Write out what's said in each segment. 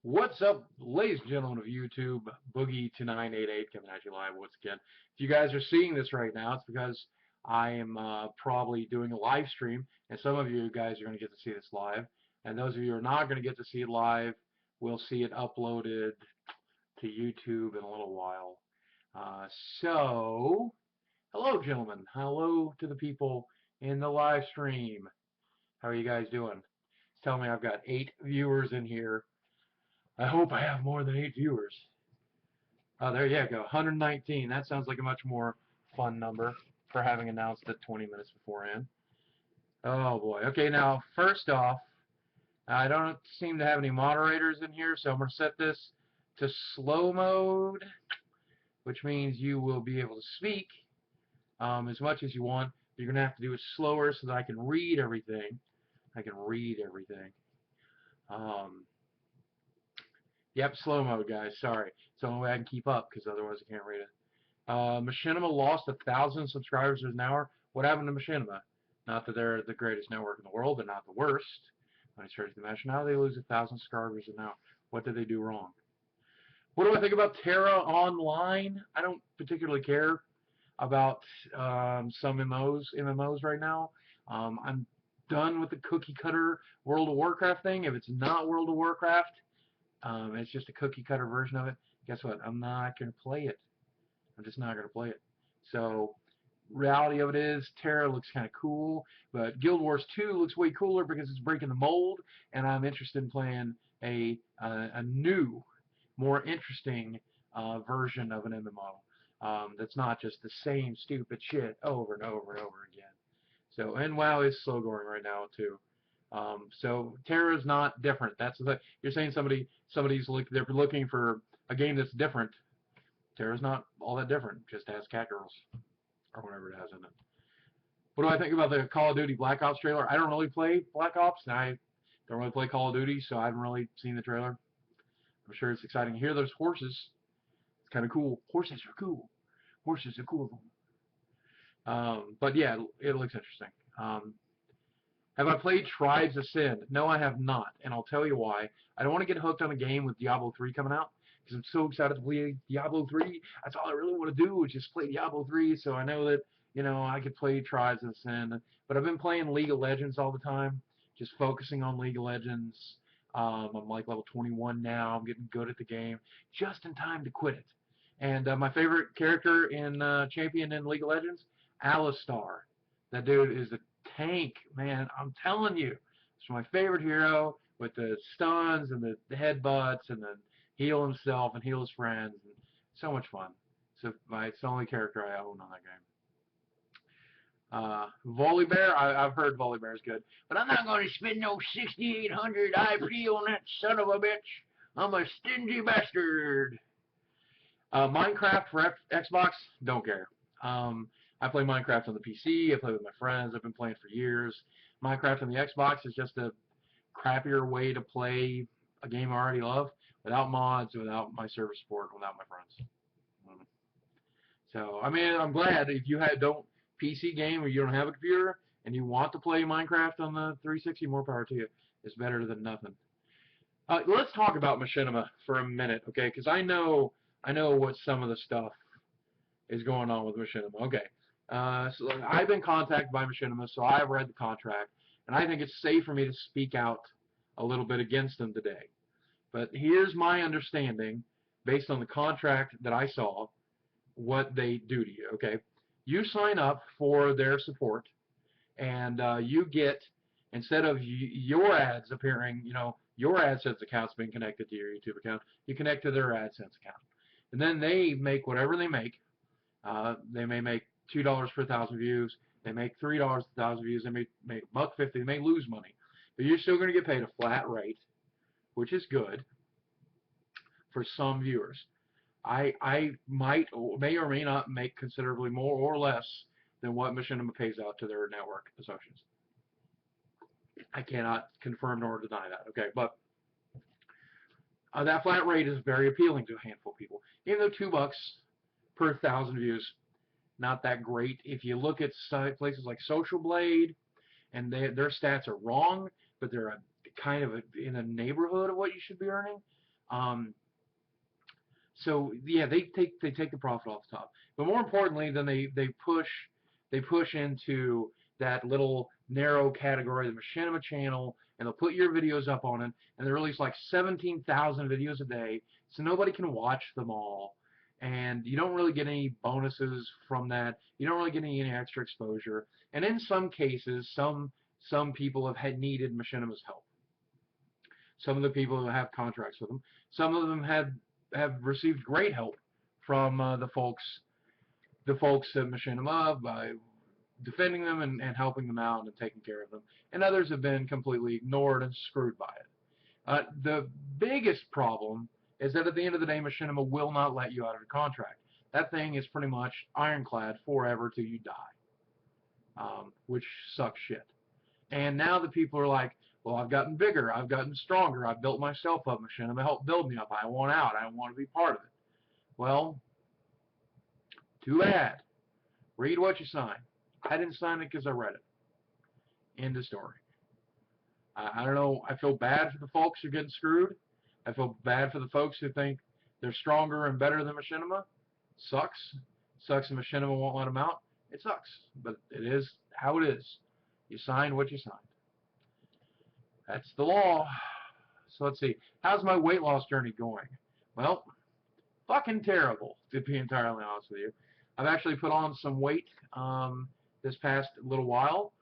What's up, ladies and gentlemen of YouTube? Boogie2988 coming at you live once again. If you guys are seeing this right now, it's because I am probably doing a live stream, and some of you guys are going to get to see this live, and those of you who are not going to get to see it live will see it uploaded to YouTube in a little while. So, hello, gentlemen. Hello to the people in the live stream. How are you guys doing? It's telling me I've got 8 viewers in here. I hope I have more than 8 viewers. Oh, there you go. 119. That sounds like a much more fun number for having announced it 20 minutes beforehand. Oh, boy. Okay, now, first off, I don't seem to have any moderators in here, so I'm going to set this to slow mode, which means you will be able to speak as much as you want. You're going to have to do it slower so that I can read everything. I can read everything. Yep, slow mode, guys. Sorry. It's the only way I can keep up because otherwise I can't read it. Machinima lost 1,000 subscribers an hour. What happened to Machinima? Not that they're the greatest network in the world, but not the worst. When I search the match, now they lose 1,000 subscribers an hour. What did they do wrong? What do I think about Terra Online? I don't particularly care about some MMOs right now. I'm done with the cookie cutter World of Warcraft thing. If it's not World of Warcraft, it's just a cookie cutter version of it. Guess what? I'm not going to play it. I'm just not going to play it. So, reality of it is, Terra looks kind of cool, but Guild Wars 2 looks way cooler because it's breaking the mold, and I'm interested in playing a new, more interesting version of an MMO that's not just the same stupid shit over and over and over again. So, and WoW is slow going right now too. So Terra's not different. That's the you're saying they're looking for a game that's different. Terra's not all that different. Just has catgirls or whatever it has in it. What do I think about the Call of Duty Black Ops trailer? I don't really play Black Ops, and I don't really play Call of Duty, so I haven't really seen the trailer. I'm sure it's exciting. Here, there's horses. It's kind of cool. Horses are cool. Horses are cool. But yeah, it looks interesting. Have I played Tribes of Sin? No, I have not, and I'll tell you why. I don't want to get hooked on a game with Diablo 3 coming out, because I'm so excited to play Diablo 3. That's all I really want to do is just play Diablo 3, so I know that, I could play Tribes of Sin. But I've been playing League of Legends all the time, just focusing on League of Legends. I'm like level 21 now. I'm getting good at the game, just in time to quit it. And my favorite character in Champion in League of Legends, Alistar. That dude is a tank, man. I'm telling you. It's my favorite hero with the stuns and the headbutts and then heal himself and heal his friends. And so much fun. So it's the only character I own on that game. Volibear, I've heard Volibear is good, but I'm not going to spend no 6,800 IP on that son of a bitch. I'm a stingy bastard. Minecraft for Xbox, don't care. I play Minecraft on the PC. I play with my friends. I've been playing for years. Minecraft on the Xbox is just a crappier way to play a game I already love, without mods, without my server support, without my friends. So, I mean, I'm glad if you don't PC game or you don't have a computer and you want to play Minecraft on the 360, more power to you. It's better than nothing. Let's talk about Machinima for a minute, okay? Because I know what some of the stuff is going on with Machinima. Okay. So I've been contacted by Machinima, so I've read the contract, and I think it's safe for me to speak out a little bit against them today. But here's my understanding, based on the contract that I saw, what they do to you. Okay, you sign up for their support, and you get, instead of your ads appearing, your AdSense account's being connected to your YouTube account, you connect to their AdSense account, and then they make whatever they make. They may make $2 per 1,000 views. They make $3 per 1,000 views. They may make $1.50. They may lose money, but you're still going to get paid a flat rate, which is good for some viewers. I may or may not make considerably more or less than what Machinima pays out to their network associates. I cannot confirm nor deny that. Okay, but that flat rate is very appealing to a handful of people. Even though $2 per 1,000 views, not that great. If you look at places like Social Blade, and their stats are wrong, but they're kind of in a neighborhood of what you should be earning. Um, so yeah, they take the profit off the top. But more importantly, then they push into that little narrow category, the Machinima channel, and they'll put your videos up on it, and they release like 17,000 videos a day, so nobody can watch them all, and you don't really get any bonuses from that. You don't really get any extra exposure, and in some cases, some people have had needed Machinima's help. Some of the people who have contracts with them, some of them have received great help from the folks at Machinima by defending them and helping them out and taking care of them, and others have been completely ignored and screwed by it. The biggest problem is that at the end of the day, Machinima will not let you out of your contract. That thing is pretty much ironclad forever till you die, which sucks shit. And now the people are like, well, I've gotten bigger, I've gotten stronger, I've built myself up, Machinima helped build me up, I want out, I want to be part of it. Well, too bad. Read what you sign. I didn't sign it because I read it. End of story. I don't know, I feel bad for the folks who are getting screwed. I feel bad for the folks who think they're stronger and better than Machinima. Sucks. Sucks that Machinima won't let them out. It sucks, but it is how it is. You signed what you signed. That's the law. So let's see. How's my weight loss journey going? Well, fucking terrible, to be entirely honest with you. I've actually put on some weight this past little while.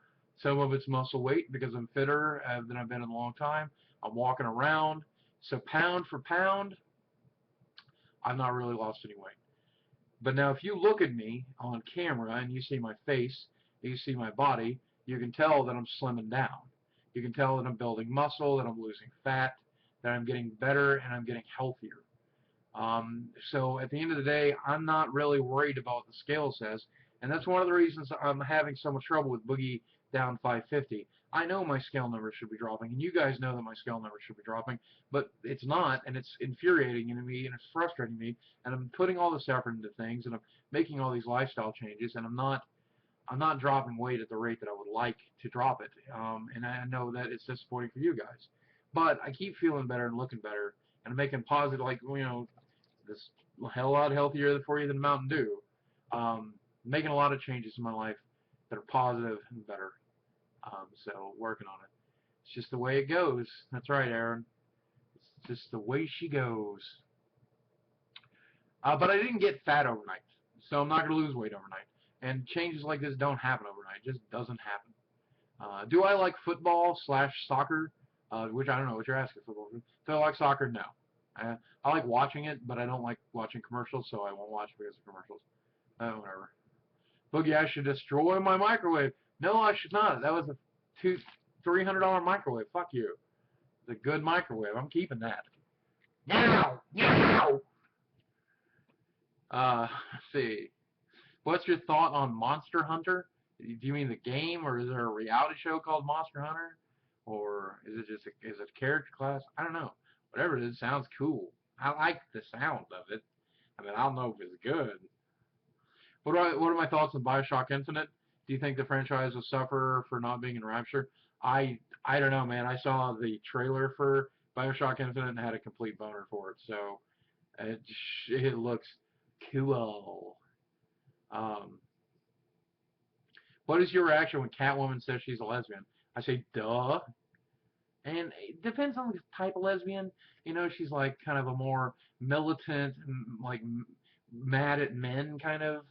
Some of it's muscle weight because I'm fitter than I've been in a long time. I'm walking around. So pound for pound, I've not really lost any weight. But now if you look at me on camera and you see my face, you see my body, you can tell that I'm slimming down. You can tell that I'm building muscle, that I'm losing fat, that I'm getting better, and I'm getting healthier. So at the end of the day, I'm not really worried about what the scale says, and that's one of the reasons I'm having so much trouble with Boogie down 550. I know my scale number should be dropping, and you guys know that my scale number should be dropping, but it's not, and it's infuriating me, and it's frustrating me, and I'm putting all this effort into things, and I'm making all these lifestyle changes, and I'm not dropping weight at the rate that I would like to drop it, and I know that it's disappointing for you guys, but I keep feeling better and looking better, and I'm making positive, like, this a hell lot healthier for you than Mountain Dew. Making a lot of changes in my life that are positive and better. So working on it. It's just the way it goes. That's right, Aaron. It's just the way she goes. But I didn't get fat overnight, so I'm not going to lose weight overnight. And changes like this don't happen overnight. It just doesn't happen. Do I like football / soccer? Which I don't know what you're asking for. Do I like soccer? No. I like watching it, but I don't like watching commercials, so I won't watch it because of commercials. Whatever. Boogie, I should destroy my microwave. No, I should not. That was a $300 microwave. Fuck you. It's a good microwave. I'm keeping that. Now! Now! Let's see. What's your thought on Monster Hunter? Do you mean the game, or is there a reality show called Monster Hunter? Or is it a character class? I don't know. Whatever it is, sounds cool. I like the sound of it. I mean, I don't know if it's good. What are my thoughts on BioShock Infinite? Do you think the franchise will suffer for not being in Rapture? I don't know, man. I saw the trailer for BioShock Infinite and had a complete boner for it. So it looks cool. What is your reaction when Catwoman says she's a lesbian? I say, duh. And it depends on the type of lesbian. She's like kind of a more militant, like mad at men kind of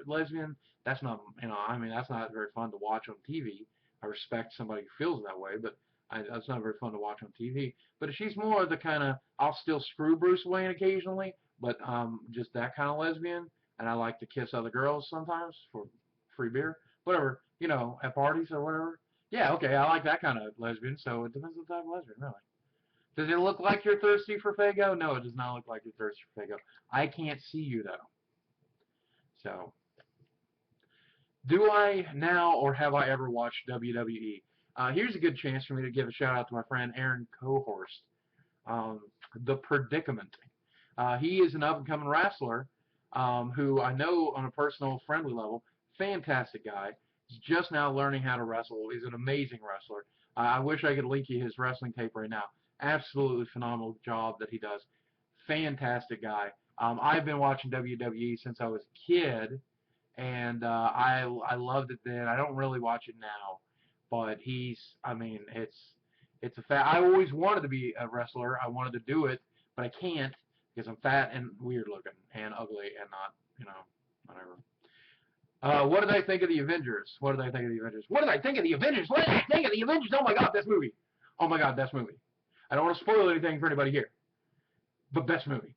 lesbian. That's not, I mean, that's not very fun to watch on TV. I respect somebody who feels that way, but that's not very fun to watch on TV. But if she's more the kind of, I'll still screw Bruce Wayne occasionally, but just that kind of lesbian, and I like to kiss other girls sometimes for free beer, whatever, at parties or whatever. Yeah, okay, I like that kind of lesbian, so it depends on the type of lesbian, really. Does it look like you're thirsty for Faygo? No, it does not look like you're thirsty for Faygo. I can't see you, though. So, do I now or have I ever watched WWE? Here's a good chance for me to give a shout out to my friend Aaron Cohorst. The Predicament. He is an up-and-coming wrestler who I know on a personal, friendly level. Fantastic guy. He's just now learning how to wrestle. He's an amazing wrestler. I wish I could link you his wrestling tape right now. Absolutely phenomenal job that he does. Fantastic guy. I've been watching WWE since I was a kid, and I loved it then. I don't really watch it now, but I mean, it's a fact. I always wanted to be a wrestler. I wanted to do it, but I can't because I'm fat and weird looking and ugly and not, whatever. What did I think of the Avengers? What did I think of the Avengers? What did I think of the Avengers? What did I think of the Avengers? Oh my God, best movie. Oh my God, best movie. I don't want to spoil anything for anybody here, but best movie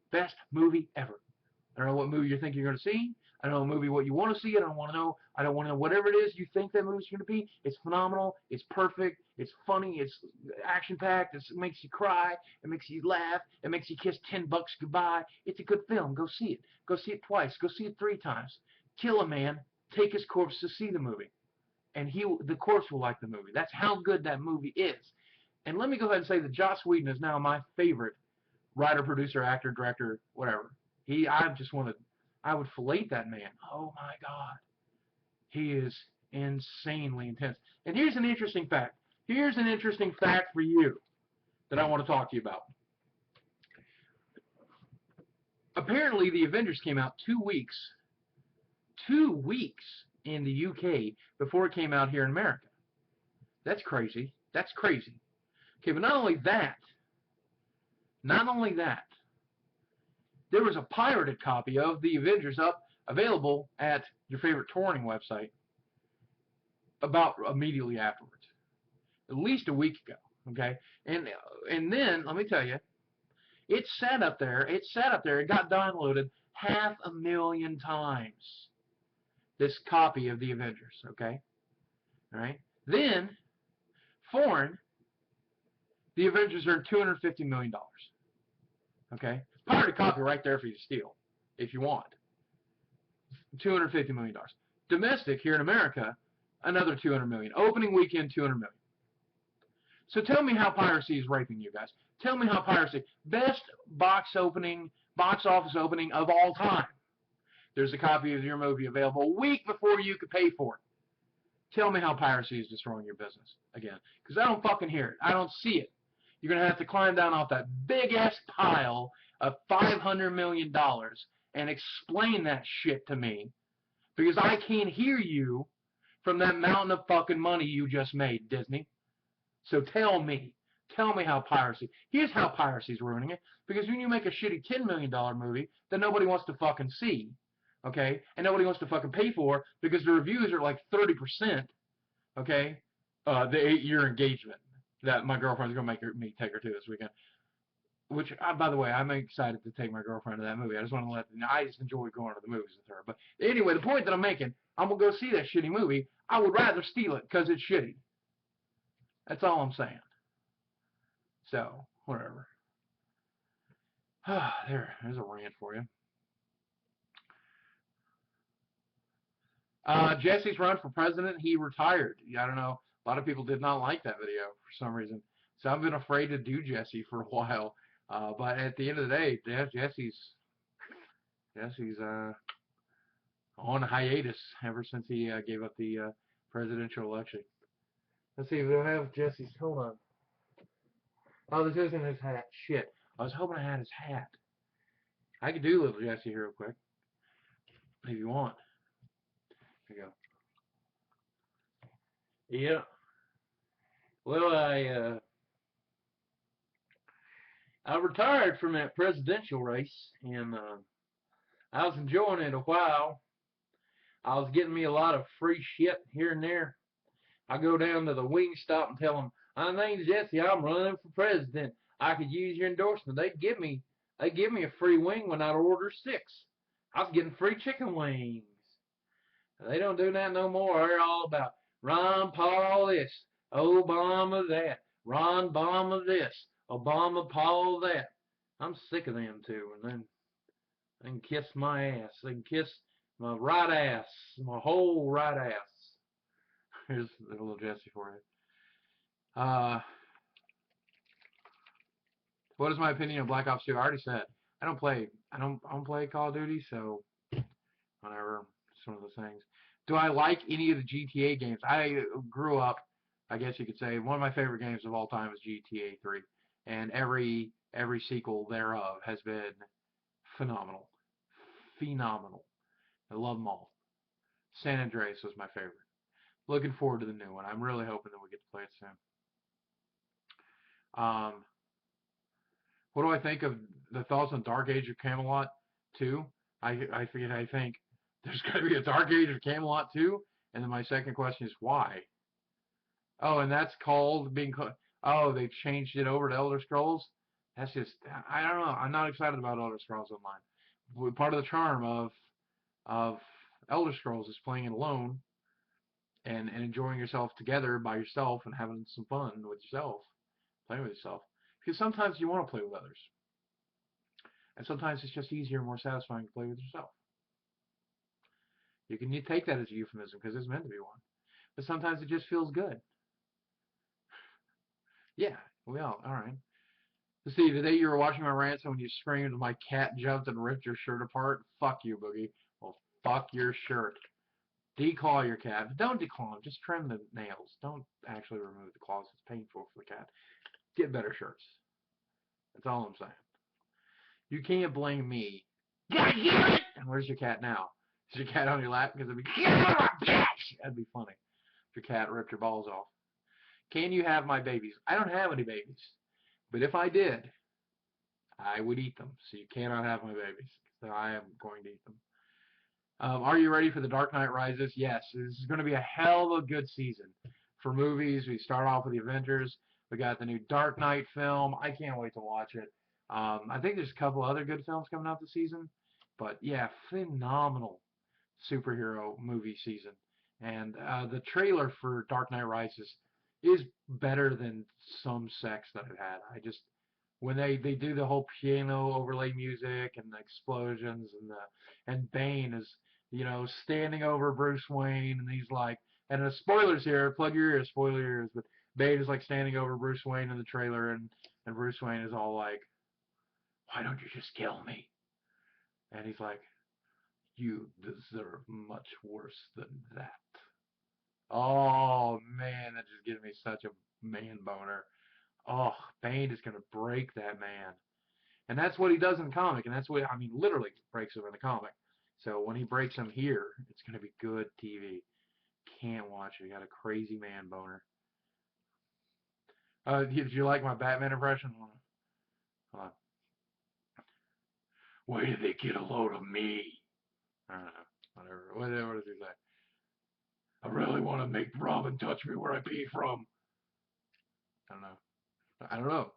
ever. I don't know what movie you think you're going to see. I don't know what movie what you want to see. I don't want to know. I don't want to know whatever it is you think that movie's going to be. It's phenomenal. It's perfect. It's funny. It's action-packed. It makes you cry. It makes you laugh. It makes you kiss $10 goodbye. It's a good film. Go see it. Go see it twice. Go see it 3 times. Kill a man. Take his corpse to see the movie, and the corpse will like the movie. That's how good that movie is. And let me go ahead and say that Joss Whedon is now my favorite writer, producer, actor, director, whatever. I would fillet that man. Oh my God. He is insanely intense. And here's an interesting fact. Here's an interesting fact for you that I want to talk to you about. Apparently, the Avengers came out 2 weeks in the UK before it came out here in America. That's crazy. That's crazy. Okay, but not only that, there was a pirated copy of the Avengers available at your favorite touring website about immediately afterwards, at least a week ago. Okay, and then let me tell you, it sat up there. It got downloaded 500,000 times. This copy of the Avengers. Okay, all right. Then foreign, the Avengers earned $250 million. Okay, pirated copy right there for you to steal if you want. $250 million. Domestic here in America, another $200 million. Opening weekend, $200 million. So tell me how piracy is raping you guys. Tell me how piracy, best box office opening of all time. There's a copy of your movie available a week before you could pay for it. Tell me how piracy is destroying your business again, because I don't fucking hear it. I don't see it. You're gonna have to climb down off that big ass pile of $500 million and explain that shit to me, because I can't hear you from that mountain of fucking money you just made, Disney. So tell me how here's how piracy's ruining it, because when you make a shitty $10 million movie that nobody wants to fucking see, okay, and nobody wants to fucking pay for because the reviews are like 30%, okay, the 8-year engagement that my girlfriend's going to me take her to this weekend. Which, by the way, I'm excited to take my girlfriend to that movie. I just want to I just enjoy going to the movies with her. But anyway, the point that I'm making, I'm going to go see that shitty movie. I would rather steal it because it's shitty. That's all I'm saying. So, whatever. There's a rant for you. Jesse's run for president, he retired. I don't know. A lot of people did not like that video for some reason. So I've been afraid to do Jesse for a while. But at the end of the day, Jesse's on hiatus ever since he gave up the presidential election. Let's see, we'll have Jesse's. Hold on. Oh, this isn't his hat. Shit. I was hoping I had his hat. I could do little Jesse here real quick, if you want. Here you go. Yeah. Well, I retired from that presidential race, and I was enjoying it a while. I was getting me a lot of free shit here and there. I go down to the wing stop and tell them, my name's Jesse, I'm running for president. I could use your endorsement. They give me a free wing when I'd order 6. I was getting free chicken wings. They don't do that no more. They're all about Ron Paul this, Obama that, Ron Obama this, Obama Paul that. I'm sick of them too. And then they can kiss my ass. They can kiss my right ass, my whole right ass. Here's a little Jesse for you. What is my opinion of Black Ops 2? I already said I don't play Call of Duty, so whatever. It's one of those things. Do I like any of the GTA games? I grew up, I guess you could say, one of my favorite games of all time is GTA 3. and every sequel thereof has been phenomenal. Phenomenal. I love them all. San Andreas was my favorite. Looking forward to the new one. I'm really hoping that we get to play it soon. What do I think of the thoughts on Dark Age of Camelot 2? I think there's going to be a Dark Age of Camelot 2, and then my second question is why? Oh, and that's called being called. Oh, they changed it over to Elder Scrolls. That's just I don't know. I'm not excited about Elder Scrolls Online. Part of the charm of Elder Scrolls is playing it alone and enjoying yourself together by yourself and having some fun with yourself, playing with yourself. Because sometimes you want to play with others, and sometimes it's just easier and more satisfying to play with yourself. You take that as a euphemism because it's meant to be one, but sometimes it just feels good. Yeah, well, all right. Let's see, today you were watching my rants and when you screamed my cat jumped and ripped your shirt apart. Fuck you, Boogie. Well, fuck your shirt. Declaw your cat. Don't declaw him. Just trim the nails. Don't actually remove the claws. It's painful for the cat. Get better shirts. That's all I'm saying. You can't blame me. God damn it! And where's your cat now? Is your cat on your lap? Because it'd be that'd be funny if your cat ripped your balls off. Can you have my babies? I don't have any babies. But if I did, I would eat them. So you cannot have my babies. So I am going to eat them. Are you ready for The Dark Knight Rises? Yes. This is going to be a hell of a good season. For movies, we start off with the Avengers. We got the new Dark Knight film. I can't wait to watch it. I think there's a couple other good films coming out this season. But yeah, phenomenal superhero movie season. And the trailer for Dark Knight Rises is better than some sex that I've had. I just when they do the whole piano overlay music and the explosions and Bane is standing over Bruce Wayne and he's like and the spoilers here, plug your ears, spoiler ears, but Bane is like standing over Bruce Wayne in the trailer and Bruce Wayne is all like, why don't you just kill me? And he's like, you deserve much worse than that. Oh man, that just gives me such a man boner. Oh, Bane is gonna break that man, and that's what he does in the comic, and that's what I mean, literally breaks him in the comic. So when he breaks him here, it's gonna be good TV. Can't watch it. Got a crazy man boner. Did you like my Batman impression? Hold on. Where did they get a load of me? I don't know. Whatever. What does he say? I really want to make Robin touch me where I pee from. I don't know. I don't know.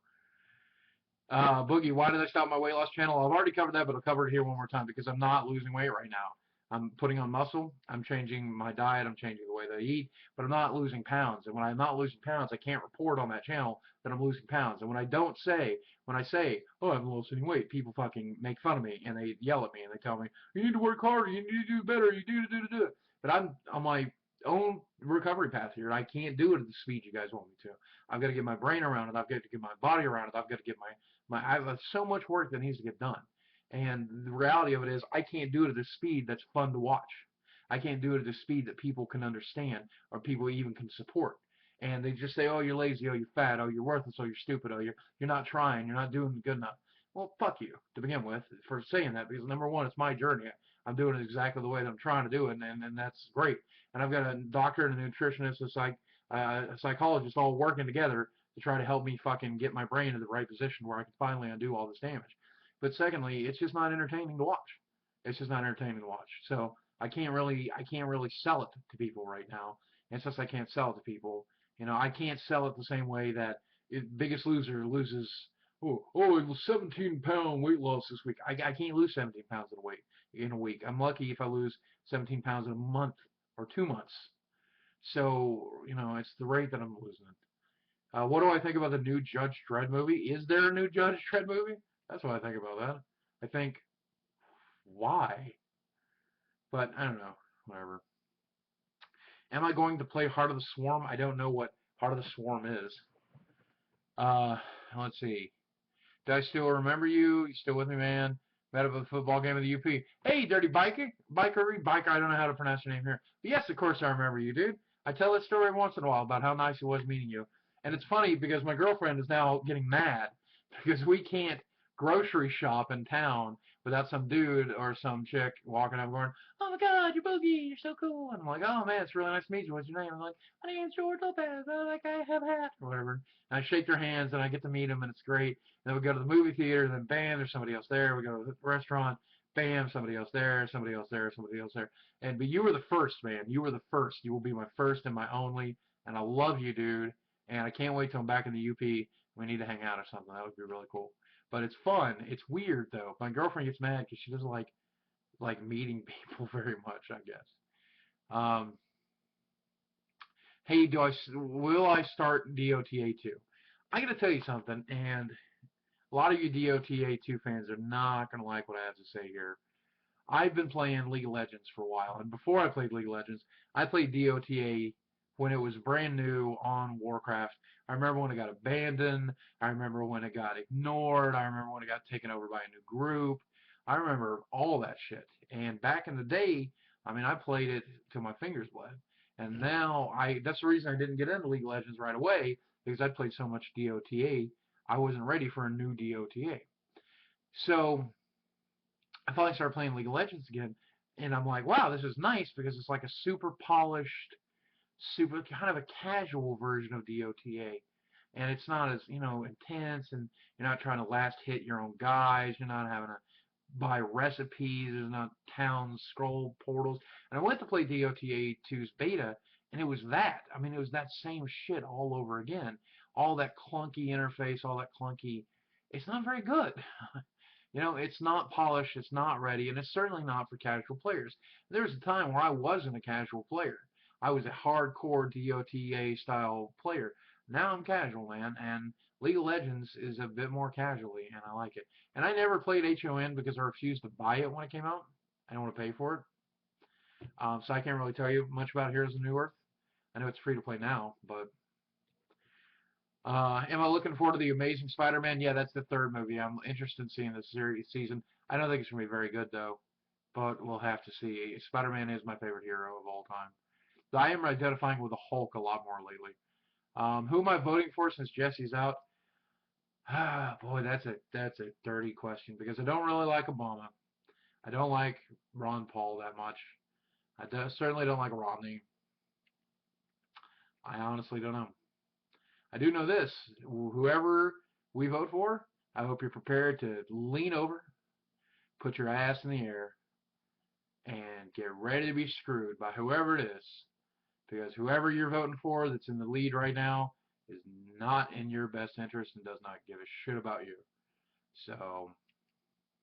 Boogie, why did I stop my weight loss channel? I've already covered that, but I'll cover it here one more time because I'm not losing weight right now. I'm putting on muscle. I'm changing my diet. I'm changing the way that I eat, but I'm not losing pounds. And when I'm not losing pounds, I can't report on that channel that I'm losing pounds. And when I say, oh, I'm losing weight, people fucking make fun of me and they yell at me and they tell me, you need to work harder. You need to do better. You do. But I'm on my own recovery path here. I can't do it at the speed you guys want me to. I've got to get my brain around it. I've got to get my body around it. I've got to get I have so much work that needs to get done. And the reality of it is I can't do it at the speed that's fun to watch. I can't do it at the speed that people can understand or people even can support. And they just say, oh, you're lazy, oh, you're fat, oh, you're worthless, oh, you're stupid, oh, you're not trying, you're not doing good enough. Well, fuck you to begin with for saying that because number one, it's my journey. I'm doing it exactly the way that I'm trying to do it, and that's great. And I've got a doctor and a nutritionist, a psychologist all working together to try to help me fucking get my brain in the right position where I can finally undo all this damage. But secondly, it's just not entertaining to watch. It's just not entertaining to watch. So I can't really sell it to people right now. And since I can't sell it to people, I can't sell it the same way that Biggest Loser loses. Oh, it was 17-pound weight loss this week. I can't lose 17 pounds in a week. I'm lucky if I lose 17 pounds in a month or 2 months. So it's the rate that I'm losing it. What do I think about the new Judge Dredd movie? Is there a new Judge Dredd movie? That's what I think about that. I think, why? But I don't know. Whatever. Am I going to play Heart of the Swarm? I don't know what Heart of the Swarm is. Let's see. Do I still remember you? You still with me, man? Met up at the football game of the UP. Hey, Dirty Biker. I don't know how to pronounce your name here. But yes, of course I remember you, dude. I tell that story once in a while about how nice it was meeting you. And it's funny because my girlfriend is now getting mad because we can't grocery shop in town without some dude or some chick walking up going, "Oh my God, you're Boogie, you're so cool." And I'm like, "Oh man, it's really nice to meet you. What's your name?" I'm like, "My name's George Lopez. I like I have a hat or whatever." And I shake their hands and I get to meet them and it's great. And then we go to the movie theater and then bam, there's somebody else there. We go to the restaurant, bam, somebody else there, somebody else there, somebody else there. But you were the first, man. You were the first. You will be my first and my only. And I love you, dude. And I can't wait till I'm back in the UP. We need to hang out or something. That would be really cool. But it's fun. It's weird though. My girlfriend gets mad because she doesn't like meeting people very much, I guess. Um, hey, will I start DOTA 2? I gotta tell you something, and a lot of you DOTA 2 fans are not gonna like what I have to say here. I've been playing League of Legends for a while, and before I played League of Legends, I played DOTA when it was brand new on Warcraft. I remember when it got abandoned. I remember when it got ignored. I remember when it got taken over by a new group. I remember all that shit. And back in the day, I mean, I played it till my fingers bled. And now that's the reason I didn't get into League of Legends right away, because I played so much DOTA. I wasn't ready for a new DOTA. So I finally started playing League of Legends again, and I'm like, wow, this is nice because it's like a super polished, super kind of a casual version of DOTA, and it's not as intense, and you're not trying to last hit your own guys, you're not having to buy recipes, there's not towns, scroll portals, and I went to play DOTA 2's beta, and it was that. I mean, it was that same shit all over again, all that clunky interface, all that clunky. It's not very good. It's not polished, it's not ready, and it's certainly not for casual players. There was a time where I wasn't a casual player. I was a hardcore DOTA style player. Now I'm casual, man, and League of Legends is a bit more casually, and I like it. And I never played HON because I refused to buy it when it came out. I don't want to pay for it. So I can't really tell you much about Heroes of New Earth. I know it's free to play now, but am I looking forward to the Amazing Spider-Man? Yeah, that's the third movie. I'm interested in seeing the season. I don't think it's gonna be very good though, but we'll have to see. Spider-Man is my favorite hero of all time. I am identifying with the Hulk a lot more lately. Who am I voting for since Jesse's out? Ah, boy, that's a dirty question because I don't really like Obama. I don't like Ron Paul that much. Certainly don't like Romney. I honestly don't know. I do know this: whoever we vote for, I hope you're prepared to lean over, put your ass in the air, and get ready to be screwed by whoever it is. Because whoever you're voting for that's in the lead right now is not in your best interest and does not give a shit about you. So,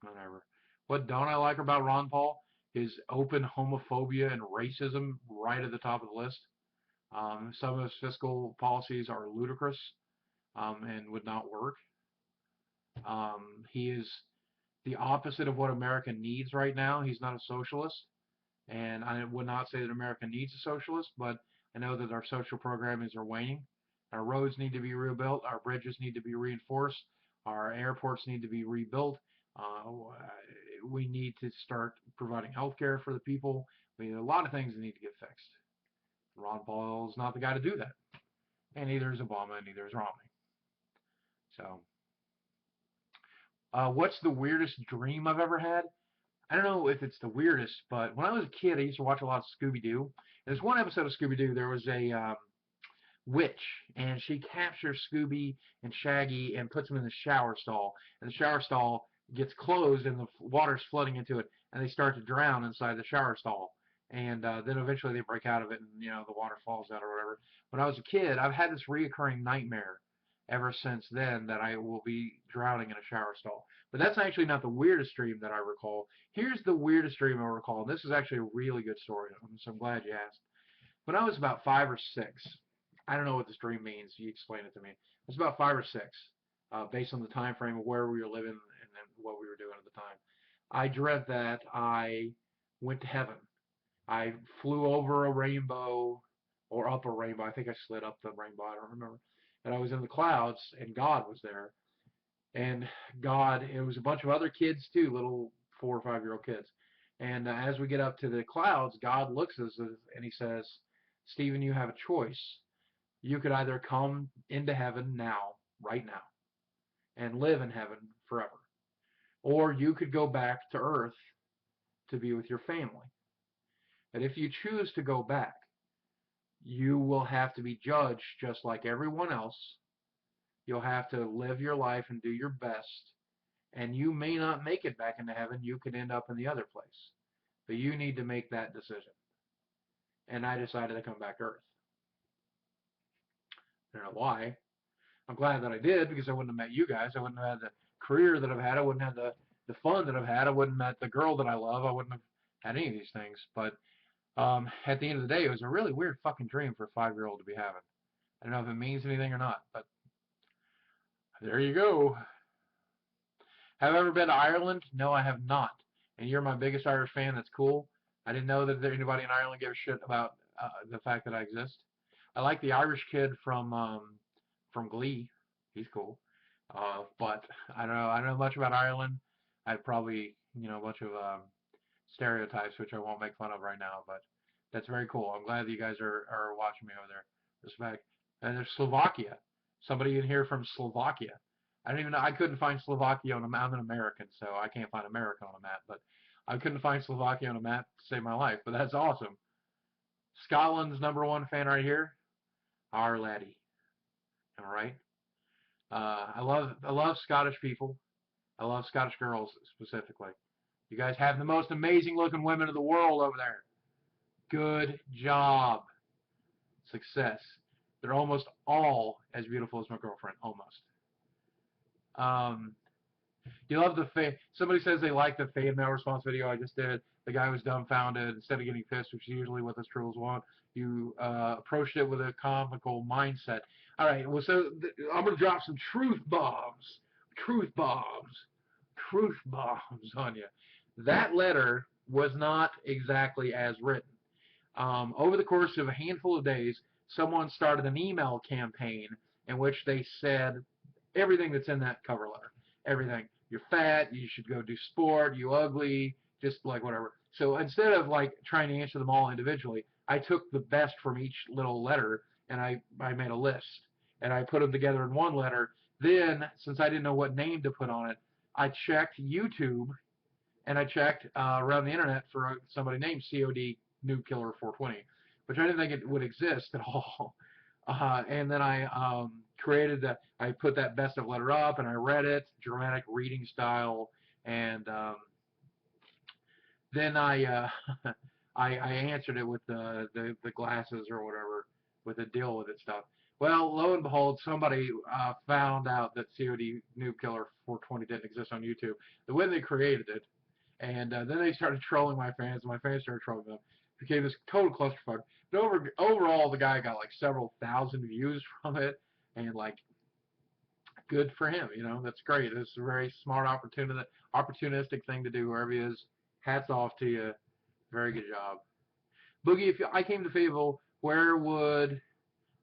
whatever. What don't I like about Ron Paul? His open homophobia and racism right at the top of the list. Some of his fiscal policies are ludicrous and would not work. He is the opposite of what America needs right now. He's not a socialist, and I would not say that America needs a socialist, but I know that our social programs are waning. Our roads need to be rebuilt. Our bridges need to be reinforced. Our airports need to be rebuilt. Uh, we need to start providing health care for the people. A lot of things that need to get fixed. Ron Paul is not the guy to do that. And neither is Obama, and neither is Romney. So, what's the weirdest dream I've ever had? I don't know if it's the weirdest, but when I was a kid, I used to watch a lot of Scooby-Doo. There's one episode of Scooby-Doo, there was a witch, and she captures Scooby and Shaggy and puts them in the shower stall. And the shower stall gets closed, and the water's flooding into it, and they start to drown inside the shower stall. And then eventually they break out of it, and the water falls out or whatever. When I was a kid, I've had this reoccurring nightmare ever since then that I will be drowning in a shower stall. But that's actually not the weirdest dream that I recall. Here's the weirdest dream I recall, and this is actually a really good story, so I'm glad you asked. When I was about 5 or 6, I don't know what this dream means. You explain it to me. I was about 5 or 6, based on the time frame of where we were living and then what we were doing at the time. I dreamt that I went to heaven. I flew over a rainbow or up a rainbow. I think I slid up the rainbow. I don't remember. And I was in the clouds, and God was there. And God, it was a bunch of other kids too, little 4 or 5 year old kids. And as we get up to the clouds, God looks at us and he says, "Stephen, you have a choice. You could either come into heaven now, right now, and live in heaven forever. Or you could go back to Earth to be with your family. And if you choose to go back, you will have to be judged just like everyone else. You'll have to live your life and do your best. And you may not make it back into heaven. You could end up in the other place. But you need to make that decision. And I decided to come back to Earth. I don't know why. I'm glad that I did, because I wouldn't have met you guys. I wouldn't have had the career that I've had. I wouldn't have the fun that I've had. I wouldn't have met the girl that I love. I wouldn't have had any of these things. But at the end of the day, it was a really weird fucking dream for a 5-year-old to be having. I don't know if it means anything or not, but there you go. Have I ever been to Ireland? No, I have not. And you're my biggest Irish fan. That's cool. I didn't know that anybody in Ireland gave a shit about the fact that I exist. I like the Irish kid from Glee. He's cool. But I don't know. I don't know much about Ireland. I probably a bunch of stereotypes, which I won't make fun of right now. But that's very cool. I'm glad that you guys are watching me over there. Respect. And there's Slovakia. Somebody in here from Slovakia. I don't even know. I couldn't find Slovakia on a map. I'm an American, so I can't find America on a map. But I couldn't find Slovakia on a map to save my life. But that's awesome. Scotland's #1 fan right here. Our laddie. All right. I love Scottish people. I love Scottish girls specifically. You guys have the most amazing looking women in the world over there. Good job. Success. They're almost all as beautiful as my girlfriend. Almost. You love the somebody says they like the fade mail response video I just did. The guy was dumbfounded. Instead of getting pissed, which is usually what the trolls want, you approached it with a comical mindset. All right, well, so I'm going to drop some truth bombs. Truth bombs. Truth bombs on you. That letter was not exactly as written. Over the course of a handful of days, someone started an email campaign in which they said everything that's in that cover letter. Everything. You're fat, you should go do sport, you ugly, just like whatever. So instead of like trying to answer them all individually, I took the best from each little letter and I made a list. And I put them together in one letter. Then, since I didn't know what name to put on it, I checked YouTube and I checked around the internet for somebody named COD Noob Killer 420, which I didn't think it would exist at all. And then I I put that best of letter up and I read it, dramatic reading style, and then I I answered it with the glasses or whatever, with the deal with it stuff. Well, lo and behold, somebody found out that COD Noob Killer 420 didn't exist on YouTube. The way they created it, and then they started trolling my fans, and my fans started trolling them. It became this total clusterfuck. But overall, the guy got like several thousand views from it, and like, good for him. That's great. It's a very smart opportunistic thing to do. Wherever he is, hats off to you. Very good job. Boogie, if I came to Fayetteville, where would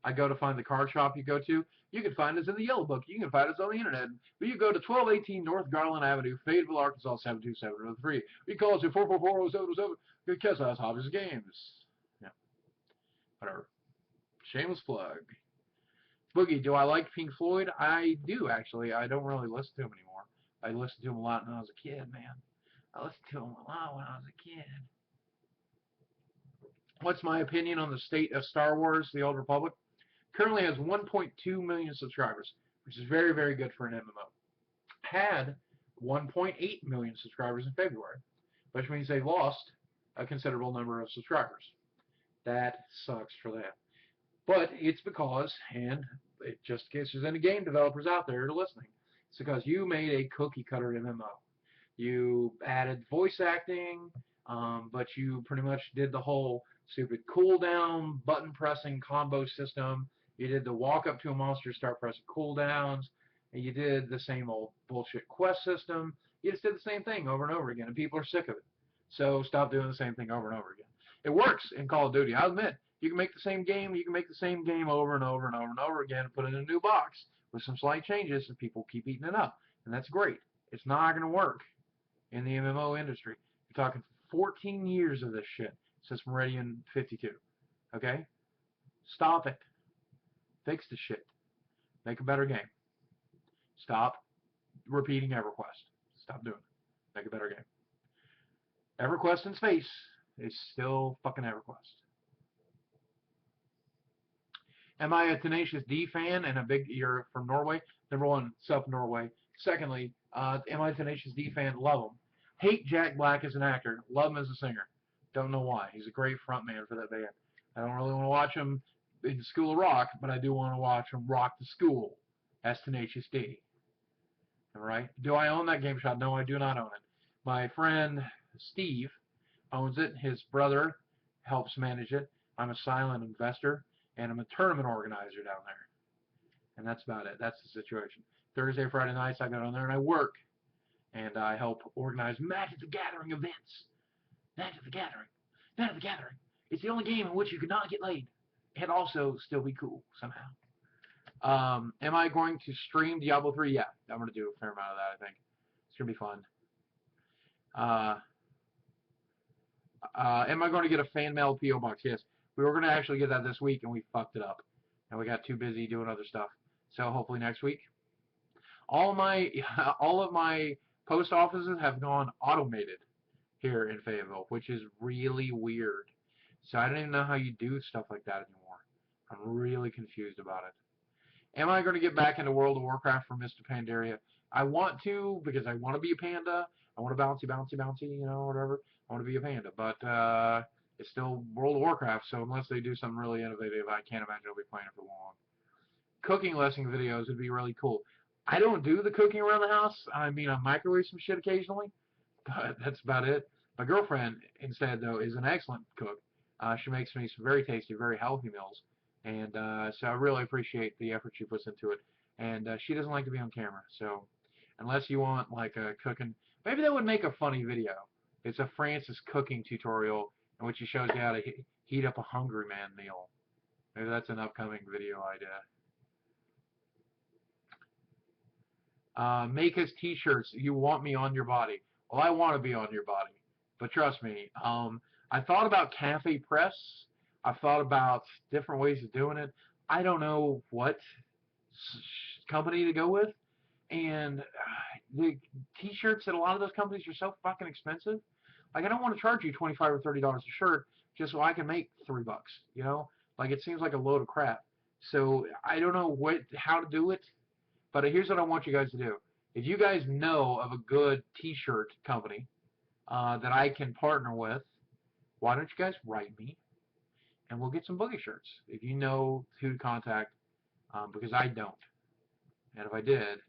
I go to find the card shop you go to? You can find us in the Yellow Book. You can find us on the internet. But you go to 1218 North Garland Avenue, Fayetteville, Arkansas 72703. You call us at 444-0707. Good kiss us, hobbies and games. Yeah, whatever. Shameless plug. Boogie, do I like Pink Floyd? I do, actually. I don't really listen to him anymore. I listened to him a lot when I was a kid, man. I listened to him a lot when I was a kid. What's my opinion on the state of Star Wars, The Old Republic? Currently has 1.2 million subscribers, which is very, very good for an MMO. Had 1.8 million subscribers in February, which means they lost a considerable number of subscribers. That sucks for them. But it's because, and it just in case there's any game developers out there listening, it's because you made a cookie-cutter MMO. You added voice acting, but you pretty much did the whole stupid cooldown, button-pressing combo system. You did the walk up to a monster, start pressing cooldowns, and you did the same old bullshit quest system. You just did the same thing over and over again, and people are sick of it. So stop doing the same thing over and over again. It works in Call of Duty. I'll admit, you can make the same game. You can make the same game over and over and over and over again and put it in a new box with some slight changes, and people keep eating it up. And that's great. It's not going to work in the MMO industry. You're talking 14 years of this shit since Meridian 52. Okay? Stop it. Fix the shit. Make a better game. Stop repeating EverQuest. Stop doing it. Make a better game. EverQuest in space is still fucking EverQuest. Am I a Tenacious D fan and you're from Norway? Number one, sup Norway. Secondly, am I a Tenacious D fan? Love him. Hate Jack Black as an actor. Love him as a singer. Don't know why. He's a great frontman for that band. I don't really want to watch him in School of Rock, but I do want to watch him rock the school as Tenacious D. Alright? Do I own that game shop? No, I do not own it. My friend Steve owns it. His brother helps manage it. I'm a silent investor, and I'm a tournament organizer down there. And that's about it. That's the situation. Thursday, Friday nights, I go down there and I work. And I help organize Magic the Gathering events. Magic the Gathering. Magic the Gathering. It's the only game in which you cannot get laid. And also still be cool somehow. Am I going to stream Diablo 3? Yeah, I'm going to do a fair amount of that, I think. It's going to be fun. Am I going to get a fan mail P.O. box? Yes. We were going to actually get that this week, and we fucked it up. And we got too busy doing other stuff. So hopefully next week. All of my post offices have gone automated here in Fayetteville, which is really weird. So I don't even know how you do stuff like that anymore. I'm really confused about it. Am I going to get back into World of Warcraft for Mr. Pandaria? I want to, because I want to be a panda. I want to bouncy, you know, whatever. I want to be a panda. But it's still World of Warcraft, so unless they do something really innovative, I can't imagine I'll be playing it for long. Cooking lesson videos would be really cool. I don't do the cooking around the house. I mean, I microwave some shit occasionally, but that's about it. My girlfriend, instead, though, is an excellent cook. She makes me some very tasty, very healthy meals. And so I really appreciate the effort she puts into it. And she doesn't like to be on camera. So unless you want like a cooking, maybe that would make a funny video. It's a Francis cooking tutorial in which she shows you how to heat up a Hungry Man meal. Maybe that's an upcoming video idea. Make us t-shirts. You want me on your body. Well, I want to be on your body. But trust me, I thought about cafe press. I've thought about different ways of doing it. I don't know what company to go with. And the t-shirts at a lot of those companies are so fucking expensive. Like, I don't want to charge you $25 or $30 a shirt just so I can make $3, you know? Like, it seems like a load of crap. So I don't know how to do it. But here's what I want you guys to do. If you guys know of a good t-shirt company that I can partner with, why don't you guys write me and we'll get some boogie shirts if you know who to contact, because I don't. And if I did,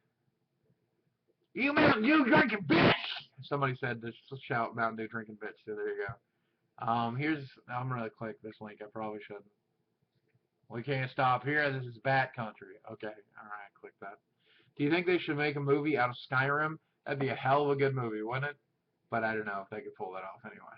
you Mountain Dew drinking bitch! Somebody said to shout Mountain Dew drinking bitch, so there you go. I'm going to click this link. I probably shouldn't. We can't stop here. This is Bat Country. Okay, alright, click that. Do you think they should make a movie out of Skyrim? That'd be a hell of a good movie, wouldn't it? But I don't know if they could pull that off anyway.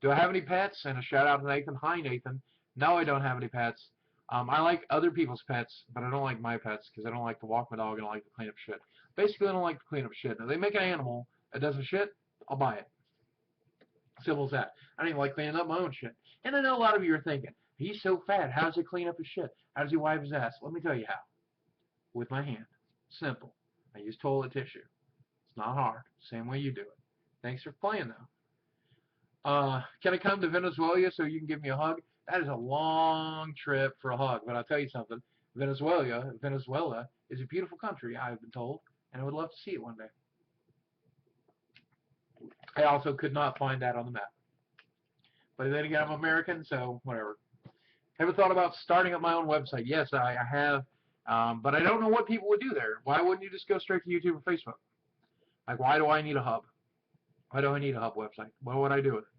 Do I have any pets? And a shout out to Nathan. Hi, Nathan. No, I don't have any pets. I like other people's pets, but I don't like my pets because I don't like to walk my dog and I like to clean up shit. Basically, I don't like to clean up shit. Now, they make an animal that does a shit, I'll buy it. Simple as that. I don't even like cleaning up my own shit. And I know a lot of you are thinking, he's so fat. How does he clean up his shit? How does he wipe his ass? Let me tell you how. With my hand. Simple. I use toilet tissue. It's not hard. Same way you do it. Thanks for playing, though. Can I come to Venezuela so you can give me a hug? That is a long trip for a hug, but I'll tell you something. Venezuela is a beautiful country, I've been told, and I would love to see it one day. I also could not find that on the map. But then again, I'm American, so whatever. Ever thought about starting up my own website? Yes, I have, but I don't know what people would do there. Why wouldn't you just go straight to YouTube or Facebook? Like, why do I need a hub? Why do I need a hub website? What would I do with it?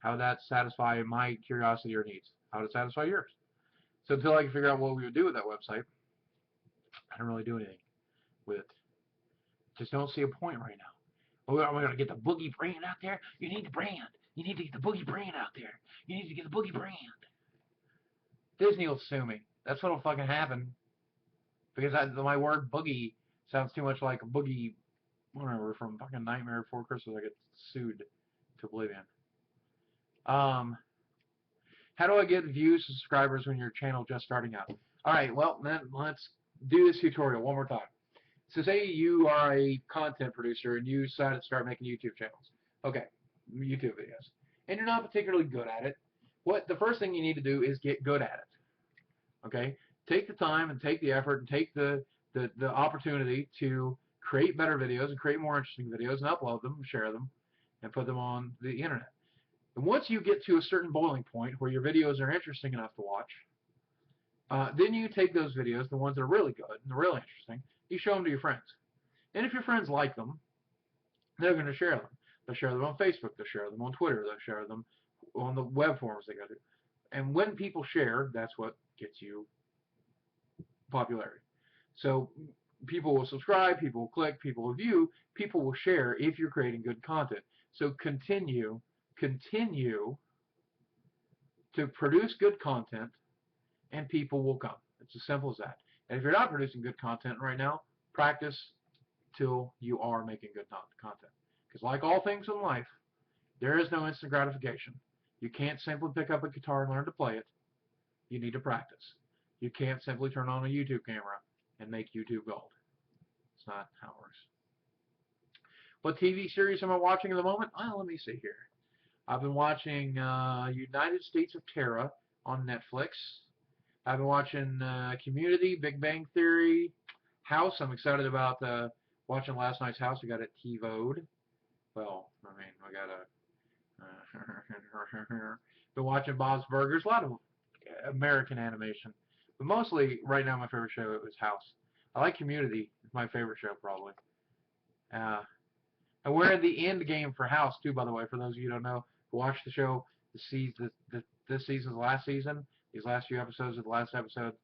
How would that satisfy my curiosity or needs? How would it satisfy yours? So until I can figure out what we would do with that website, I don't really do anything with it. Just don't see a point right now. Oh, am I going to get the boogie brand out there? You need the brand. You need to get the boogie brand out there. You need to get the boogie brand. Disney will sue me. That's what will fucking happen. Because my word boogie sounds too much like a boogie, whatever, from fucking Nightmare Before Christmas. I get sued to oblivion. How do I get views and subscribers when your channel just starting out? Alright, well, then let's do this tutorial one more time. So say you are a content producer and you decide to start making YouTube channels. Okay, YouTube videos. And you're not particularly good at it. The first thing you need to do is get good at it. Okay? Take the time and take the effort and take the opportunity to create better videos and create more interesting videos and upload them, share them, and put them on the internet. And once you get to a certain boiling point where your videos are interesting enough to watch, then you take those videos, the ones that are really good and really interesting, you show them to your friends. And if your friends like them, they're going to share them. They'll share them on Facebook. They'll share them on Twitter. They'll share them on the web forums they go to. And when people share, that's what gets you popularity. So people will subscribe, people will click, people will view, people will share if you're creating good content. So continue to produce good content, and people will come. It's as simple as that. And if you're not producing good content right now, practice till you are making good content. Because like all things in life, there is no instant gratification. You can't simply pick up a guitar and learn to play it. You need to practice. You can't simply turn on a YouTube camera and make YouTube gold. It's not how it works. What TV series am I watching at the moment? Well, let me see here. I've been watching United States of Terror on Netflix. I've been watching Community, Big Bang Theory, House. I'm excited about watching last night's House. We got it TiVo'd. Well, I mean, we got been watching Bob's Burgers. A lot of American animation. But mostly, right now, my favorite show is House. I like Community. It's my favorite show, probably. And we're in the end game for House, too, by the way, for those of you who don't know. Who watched the show, this season's the last season. These last few episodes are the last episode.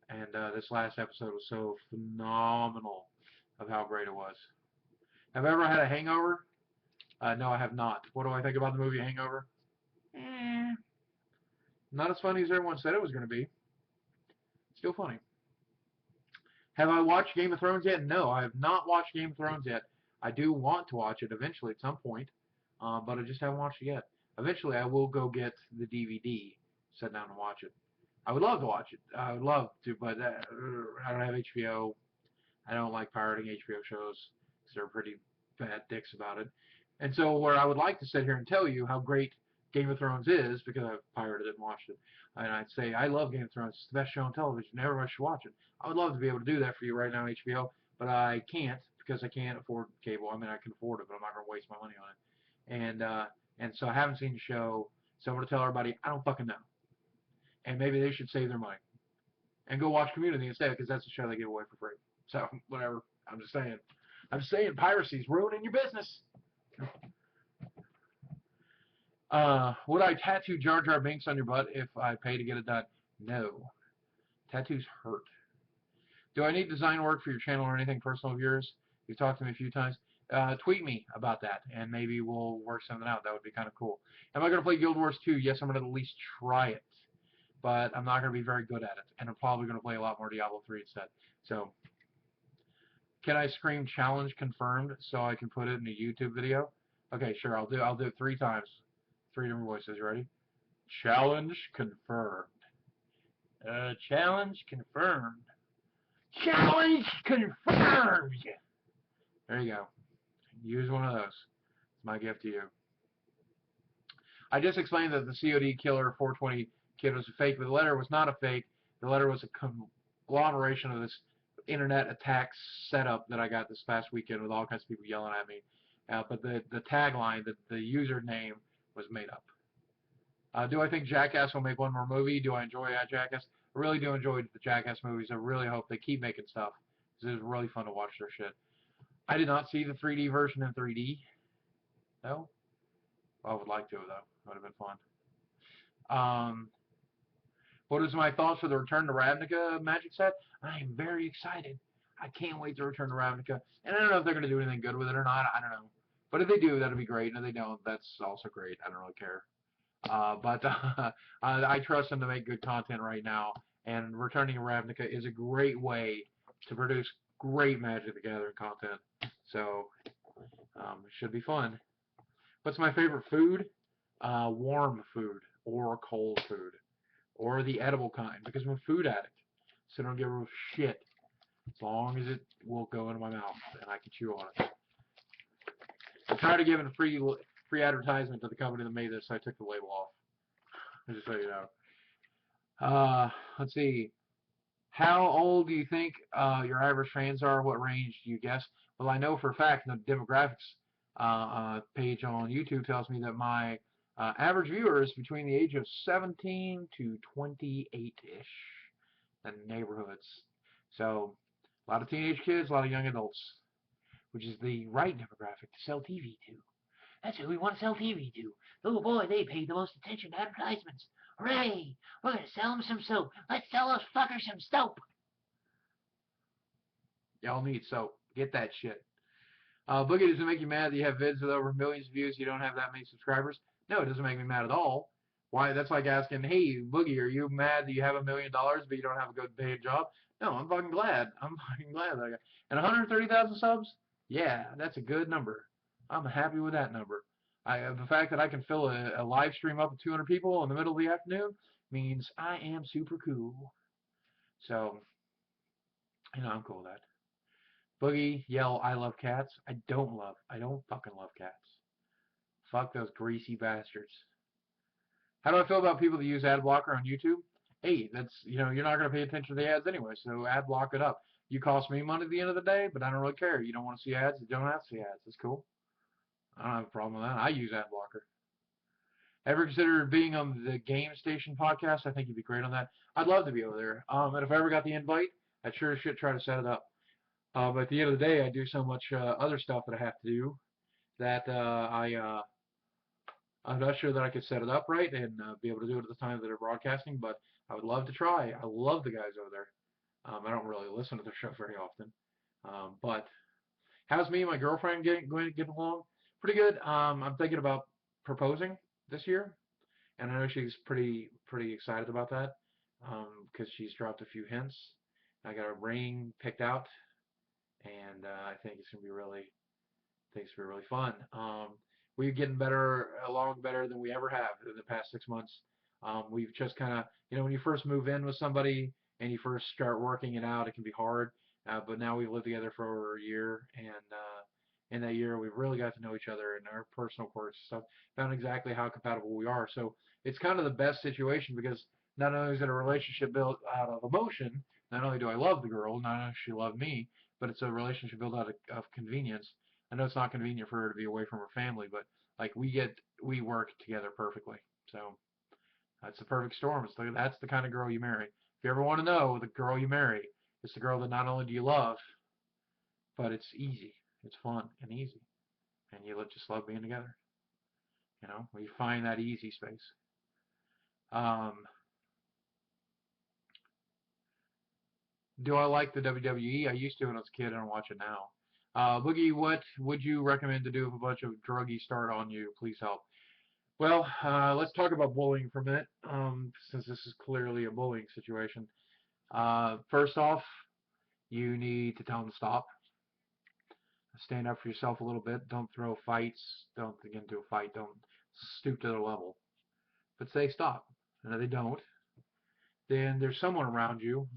And this last episode was so phenomenal of how great it was. Have I ever had a hangover? No, I have not. What do I think about the movie Hangover? Not as funny as everyone said it was going to be. Still funny. Have I watched Game of Thrones yet? No, I have not watched Game of Thrones yet. I do want to watch it eventually at some point, but I just haven't watched it yet. Eventually, I will go get the DVD, sit down and watch it. I would love to watch it. I would love to, but I don't have HBO. I don't like pirating HBO shows because they're pretty bad dicks about it. And so where I would like to sit here and tell you how great Game of Thrones is, because I've pirated it and watched it, and I'd say, I love Game of Thrones. It's the best show on television. Everybody should watch it. I would love to be able to do that for you right now on HBO, but I can't because I can't afford cable. I mean, I can afford it, but I'm not going to waste my money on it. And so I haven't seen the show, so I'm going to tell everybody, I don't fucking know. And maybe they should save their money and go watch Community instead, because that's the show they give away for free. So, whatever. I'm just saying piracy's ruining your business. Would I tattoo Jar Jar Binks on your butt if I pay to get it done? No. Tattoos hurt. Do I need design work for your channel or anything personal of yours? You've talked to me a few times. Tweet me about that, and maybe we'll work something out. That would be kind of cool. Am I going to play Guild Wars 2? Yes, I'm going to at least try it. But I'm not going to be very good at it, and I'm probably going to play a lot more Diablo 3 instead. So, can I scream challenge confirmed so I can put it in a YouTube video? Okay, sure. I'll do it 3 times. 3 different voices. Ready? Challenge confirmed. Challenge confirmed. Challenge confirmed. There you go. Use one of those. It's my gift to you. I just explained that the COD Killer 420 kid was a fake, but the letter was not a fake. The letter was a conglomeration of this internet attack setup that I got this past weekend with all kinds of people yelling at me. But the tagline, the username, was made up. Do I think Jackass will make one more movie? Do I enjoy Jackass? I really do enjoy the Jackass movies. I really hope they keep making stuff, because it was really fun to watch their shit. I did not see the 3D version in 3D. No? I would like to, though. Would have been fun. What is my thoughts for the Return to Ravnica Magic set? I am very excited. I can't wait to return to Ravnica. And I don't know if they're going to do anything good with it or not. I don't know. But if they do, that'll be great. And if they don't, that's also great. I don't really care. But I trust them to make good content right now. And returning to Ravnica is a great way to produce great Magic the Gathering content. So it should be fun. What's my favorite food? Warm food or cold food. Or the edible kind, because I'm a food addict. So I don't give a shit as long as it will go into my mouth and I can chew on it. I'm tired of giving a free advertisement to the company that made this, so I took the label off. Just so you know. Let's see. How old do you think your average fans are? What range do you guess? Well, I know for a fact the demographics page on YouTube tells me that my average viewer is between the age of 17 to 28-ish in neighborhoods. So a lot of teenage kids, a lot of young adults, which is the right demographic to sell TV to. That's who we want to sell TV to. Oh boy, they pay the most attention to advertisements. Hooray! We're going to sell them some soap. Let's sell those fuckers some soap. Y'all need soap. Get that shit. Boogie, does it make you mad that you have vids with over millions of views, you don't have that many subscribers? No, it doesn't make me mad at all. Why? That's like asking, hey, Boogie, are you mad that you have $1 million but you don't have a good paid job? No, I'm fucking glad. I'm fucking glad that I got. And 130,000 subs? Yeah, that's a good number. I'm happy with that number. The fact that I can fill a live stream up with 200 people in the middle of the afternoon means I am super cool. So, I'm cool with that. Boogie, yell, I love cats. I don't fucking love cats. Fuck those greasy bastards. How do I feel about people that use ad blocker on YouTube? Hey, that's, you're not going to pay attention to the ads anyway, so ad block it up. You cost me money at the end of the day, but I don't really care. You don't want to see ads, you don't have to see ads. That's cool. I don't have a problem with that. I use ad blocker. Ever consider being on the Game Station podcast? I think you'd be great on that. I'd love to be over there. And if I ever got the invite, I'd sure as shit try to set it up. But at the end of the day, I do so much other stuff that I have to do that I'm not sure that I could set it up right and be able to do it at the time that they're broadcasting, but I would love to try. I love the guys over there. I don't really listen to their show very often. But how's me and my girlfriend going to get along? Pretty good. I'm thinking about proposing this year, and I know she's pretty excited about that because she's dropped a few hints. I got a ring picked out, and I think it's gonna be really fun. We're getting along better than we ever have in the past 6 months. We've just kind of, when you first move in with somebody and you first start working it out, it can be hard. But now we've lived together for over a year, and in that year we've really got to know each other and our personal quirks and stuff, found exactly how compatible we are. So it's kind of the best situation because not only is it a relationship built out of emotion, not only do I love the girl, not only does she love me, but it's a relationship built out of convenience. I know it's not convenient for her to be away from her family, but like we work together perfectly. So that's the perfect storm. That's the kind of girl you marry. If you ever want to know the girl you marry, it's the girl that not only do you love, but it's easy, it's fun and easy, and you just love being together. We find that easy space. Do I like the WWE? I used to when I was a kid. I don't watch it now. Boogie, what would you recommend to do if a bunch of druggies start on you? Please help. Well, let's talk about bullying for a minute, since this is clearly a bullying situation. First off, you need to tell them to stop. Stand up for yourself a little bit. Don't throw fights. Don't get into a fight. Don't stoop to their level. But say stop. And if they don't, then there's someone around you,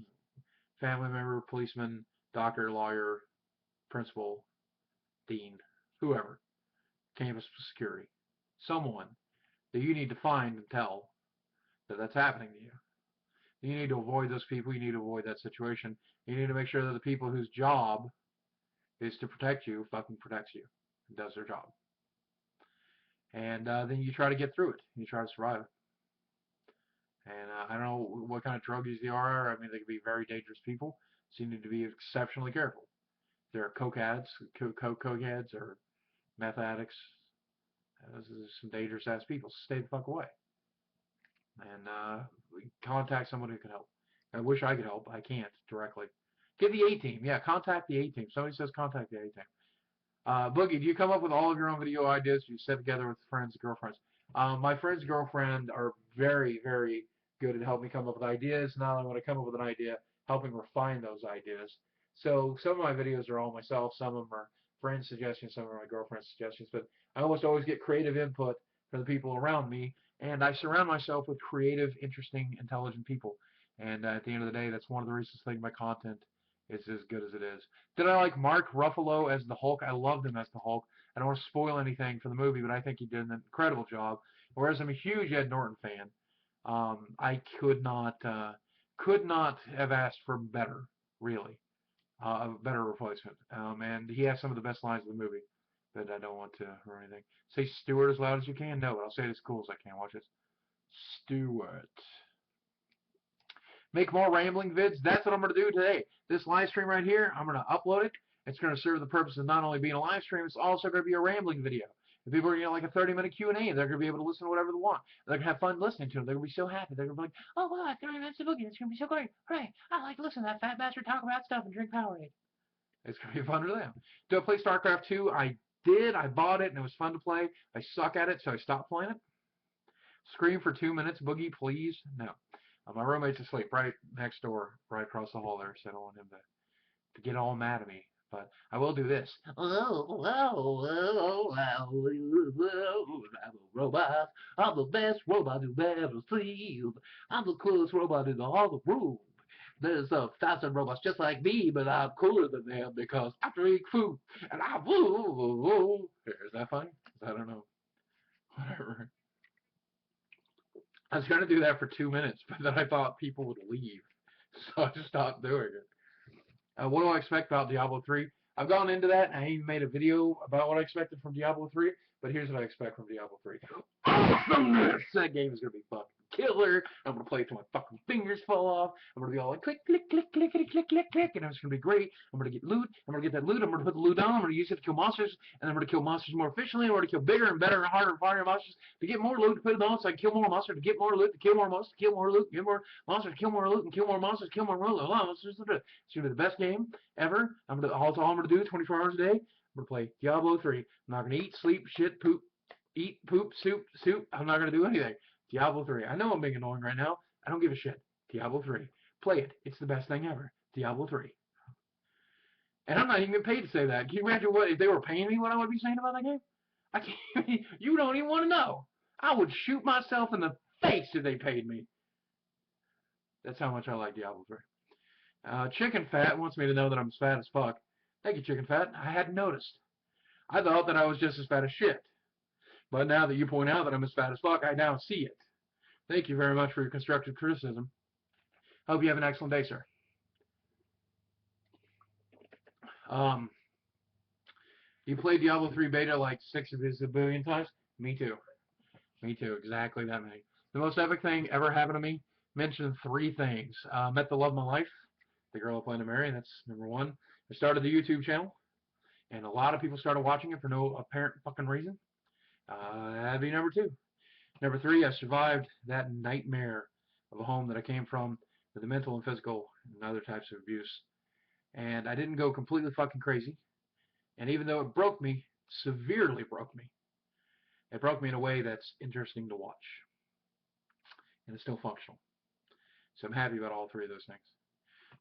family member, policeman, doctor, lawyer, principal, dean, whoever, campus security, someone that you need to find and tell that that's happening to you. You need to avoid those people. You need to avoid that situation. You need to make sure that the people whose job is to protect you fucking protects you and does their job. And then you try to get through it. You try to survive it. And I don't know what kind of druggies they are. I mean, they can be very dangerous people, so you need to be exceptionally careful. There are coke ads, coke ads, or meth addicts. Those are some dangerous ass people. So stay the fuck away. And contact someone who can help. I wish I could help. I can't directly. Get the A-team. Yeah, contact the A-team. Somebody says contact the A-team. Boogie, do you come up with all of your own video ideas? Do you sit together with friends and girlfriends? My friends and girlfriend are very, very good at helping me come up with ideas. Not only when I come up with an idea, helping refine those ideas. So some of my videos are all myself. Some of them are friends' suggestions. Some are my girlfriend's suggestions. But I almost always get creative input from the people around me. And I surround myself with creative, interesting, intelligent people. And at the end of the day, that's one of the reasons I think my content It's as good as it is. Did I like Mark Ruffalo as the Hulk? I loved him as the Hulk. I don't want to spoil anything for the movie, but I think he did an incredible job. Whereas I'm a huge Ed Norton fan, I could not have asked for better, really, a better replacement. And he has some of the best lines of the movie, but I don't want to or anything. Say Stewart as loud as you can. No, but I'll say it as cool as I can. Watch this. Stewart. Make more rambling vids. That's what I'm going to do today. This live stream right here, I'm going to upload it. It's going to serve the purpose of not only being a live stream, it's also going to be a rambling video. If people are like a 30-minute Q&A, they're going to be able to listen to whatever they want. They're going to have fun listening to it. They're going to be so happy. They're going to be like, oh, wow, it's going to be so great. Right. I like listening to that fat bastard talk about stuff and drink Powerade. It's going to be fun for them. Do I play StarCraft 2? I did. I bought it, and it was fun to play. I suck at it, so I stopped playing it. Scream for 2 minutes, Boogie, please. No. My roommate's asleep right next door, right across the hall there, so I don't want him to get all mad at me. But I will do this. Oh, I'm a robot. I'm the best robot you've ever seen. I'm the coolest robot in all the room. There's 1,000 robots just like me, but I'm cooler than them because I drink food and I woo. Is that funny? I don't know. Whatever. I was going to do that for 2 minutes, but then I thought people would leave, so I just stopped doing it. What do I expect about Diablo 3? I've gone into that, and I even made a video about what I expected from Diablo 3, but here's what I expect from Diablo 3. Awesomeness! That game is going to be fucking killer. I'm going to play it till my fucking fingers fall off. I'm going to be all like, click, click, click, clickety, click, click, click, and it's going to be great. I'm going to get loot. I'm going to get that loot. I'm going to put the loot down. I'm going to use it to kill monsters, and I'm going to kill monsters more efficiently. I'm going to kill bigger and better and harder and farther monsters to get more loot, to put it on so I can kill more monsters, to get more loot, to kill more monsters, to kill more loot, to get more monsters, to kill more loot, and kill more monsters, kill more loot. It's going to be the best game ever. That's all I'm going to do 24 hours a day. I'm going to play Diablo 3. I'm not going to eat, sleep, shit, poop, eat, poop, soup. I'm not going to do anything. Diablo 3. I know I'm being annoying right now. I don't give a shit. Diablo 3. Play it. It's the best thing ever. Diablo 3. And I'm not even paid to say that. Can you imagine what if they were paying me what I would be saying about that game? I can't. You don't even want to know. I would shoot myself in the face if they paid me. That's how much I like Diablo 3. Chicken Fat wants me to know that I'm as fat as fuck. Thank you, Chicken Fat. I hadn't noticed. I thought that I was just as fat as shit. But now that you point out that I'm as fat as fuck, I now see it. Thank you very much for your constructive criticism. Hope you have an excellent day, sir. You played Diablo 3 beta like 6 of a billion times? Me too. Me too. Exactly that many. The most epic thing ever happened to me, mentioned 3 things. Met the love of my life, the girl I plan to marry, that's number 1. I started the YouTube channel, and a lot of people started watching it for no apparent fucking reason. That'd be number 2. Number 3, I survived that nightmare of a home that I came from with the mental and physical and other types of abuse. And I didn't go completely fucking crazy. And even though it broke me, severely broke me, it broke me in a way that's interesting to watch. And it's still functional. So I'm happy about all 3 of those things.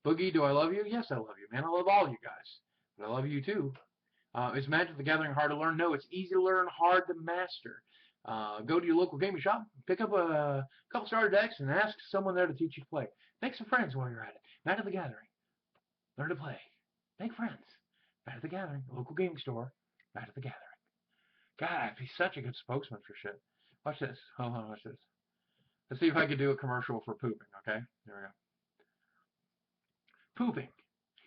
Boogie, do I love you? Yes, I love you, man. I love all you guys. But I love you too. Is Magic the Gathering hard to learn? No, it's easy to learn, hard to master. Go to your local gaming shop, pick up a couple starter decks, and ask someone there to teach you to play. Make some friends while you're at it. Magic the Gathering. Learn to play. Make friends. Magic the Gathering, local gaming store. Magic the Gathering. God, I'd be such a good spokesman for shit. Watch this. Hold on, watch this. Let's see if I can do a commercial for pooping, okay? There we go. Pooping.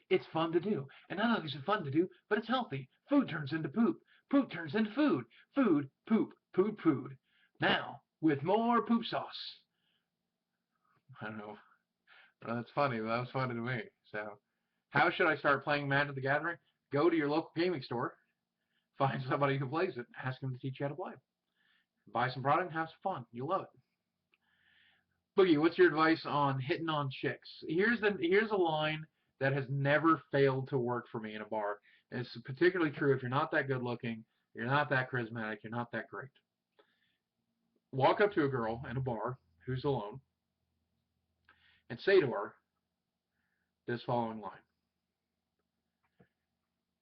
It's fun to do. And not only is it fun to do, but it's healthy. Food turns into poop. Poop turns into food. Food, poop, food. Now, with more poop sauce. I don't know. Well, that's funny. That was funny to me. So, how should I start playing Magic the Gathering? Go to your local gaming store. Find somebody who plays it. Ask them to teach you how to play. Buy some product and have some fun. You'll love it. Boogie, what's your advice on hitting on chicks? Here's a line that has never failed to work for me in a bar. And it's particularly true if you're not that good looking, you're not that charismatic, you're not that great. Walk up to a girl in a bar who's alone and say to her this following line.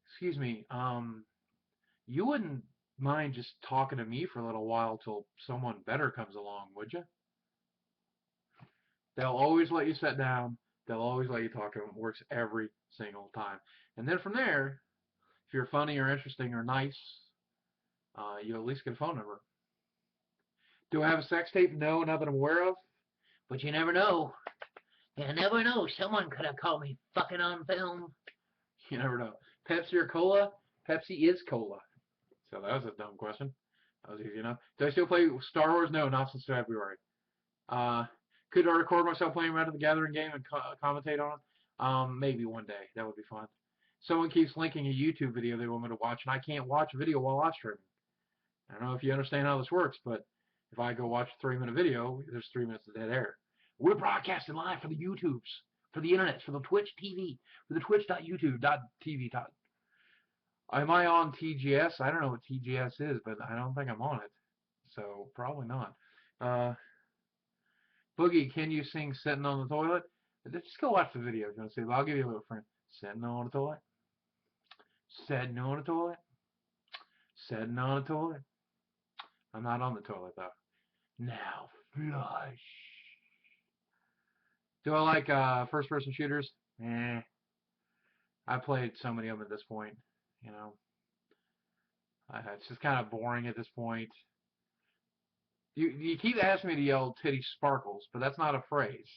Excuse me, you wouldn't mind just talking to me for a little while till someone better comes along, would you? They'll always let you sit down. They'll always let you talk to them. It works every single time. And then from there, if you're funny or interesting or nice, you at least get a phone number. Do I have a sex tape? No, not that I'm aware of. But you never know. You never know. Someone could have caught me fucking on film. You never know. Pepsi or cola? Pepsi is cola. So that was a dumb question. That was easy enough. Do I still play Star Wars? No, not since February. Could I record myself playing Red of the Gathering game and commentate on it? Maybe one day. That would be fun. Someone keeps linking a YouTube video they want me to watch, and I can't watch a video while live streaming. I don't know if you understand how this works, but if I go watch a 3-minute video, there's 3 minutes of dead air. We're broadcasting live for the YouTubes, for the internet, for the Twitch TV, for the twitch.youtube.tv. Am I on TGS? I don't know what TGS is, but I don't think I'm on it. So probably not. Boogie, can you sing Sitting on the Toilet? Just go watch the video if you want to see. I'll give you a little friend. Sitting on the toilet. Sitting on the toilet. Sitting on the toilet. I'm not on the toilet though. Now flush. Do I like first-person shooters? I played so many of them at this point. You know, it's just kind of boring at this point. You keep asking me to yell titty sparkles, but that's not a phrase.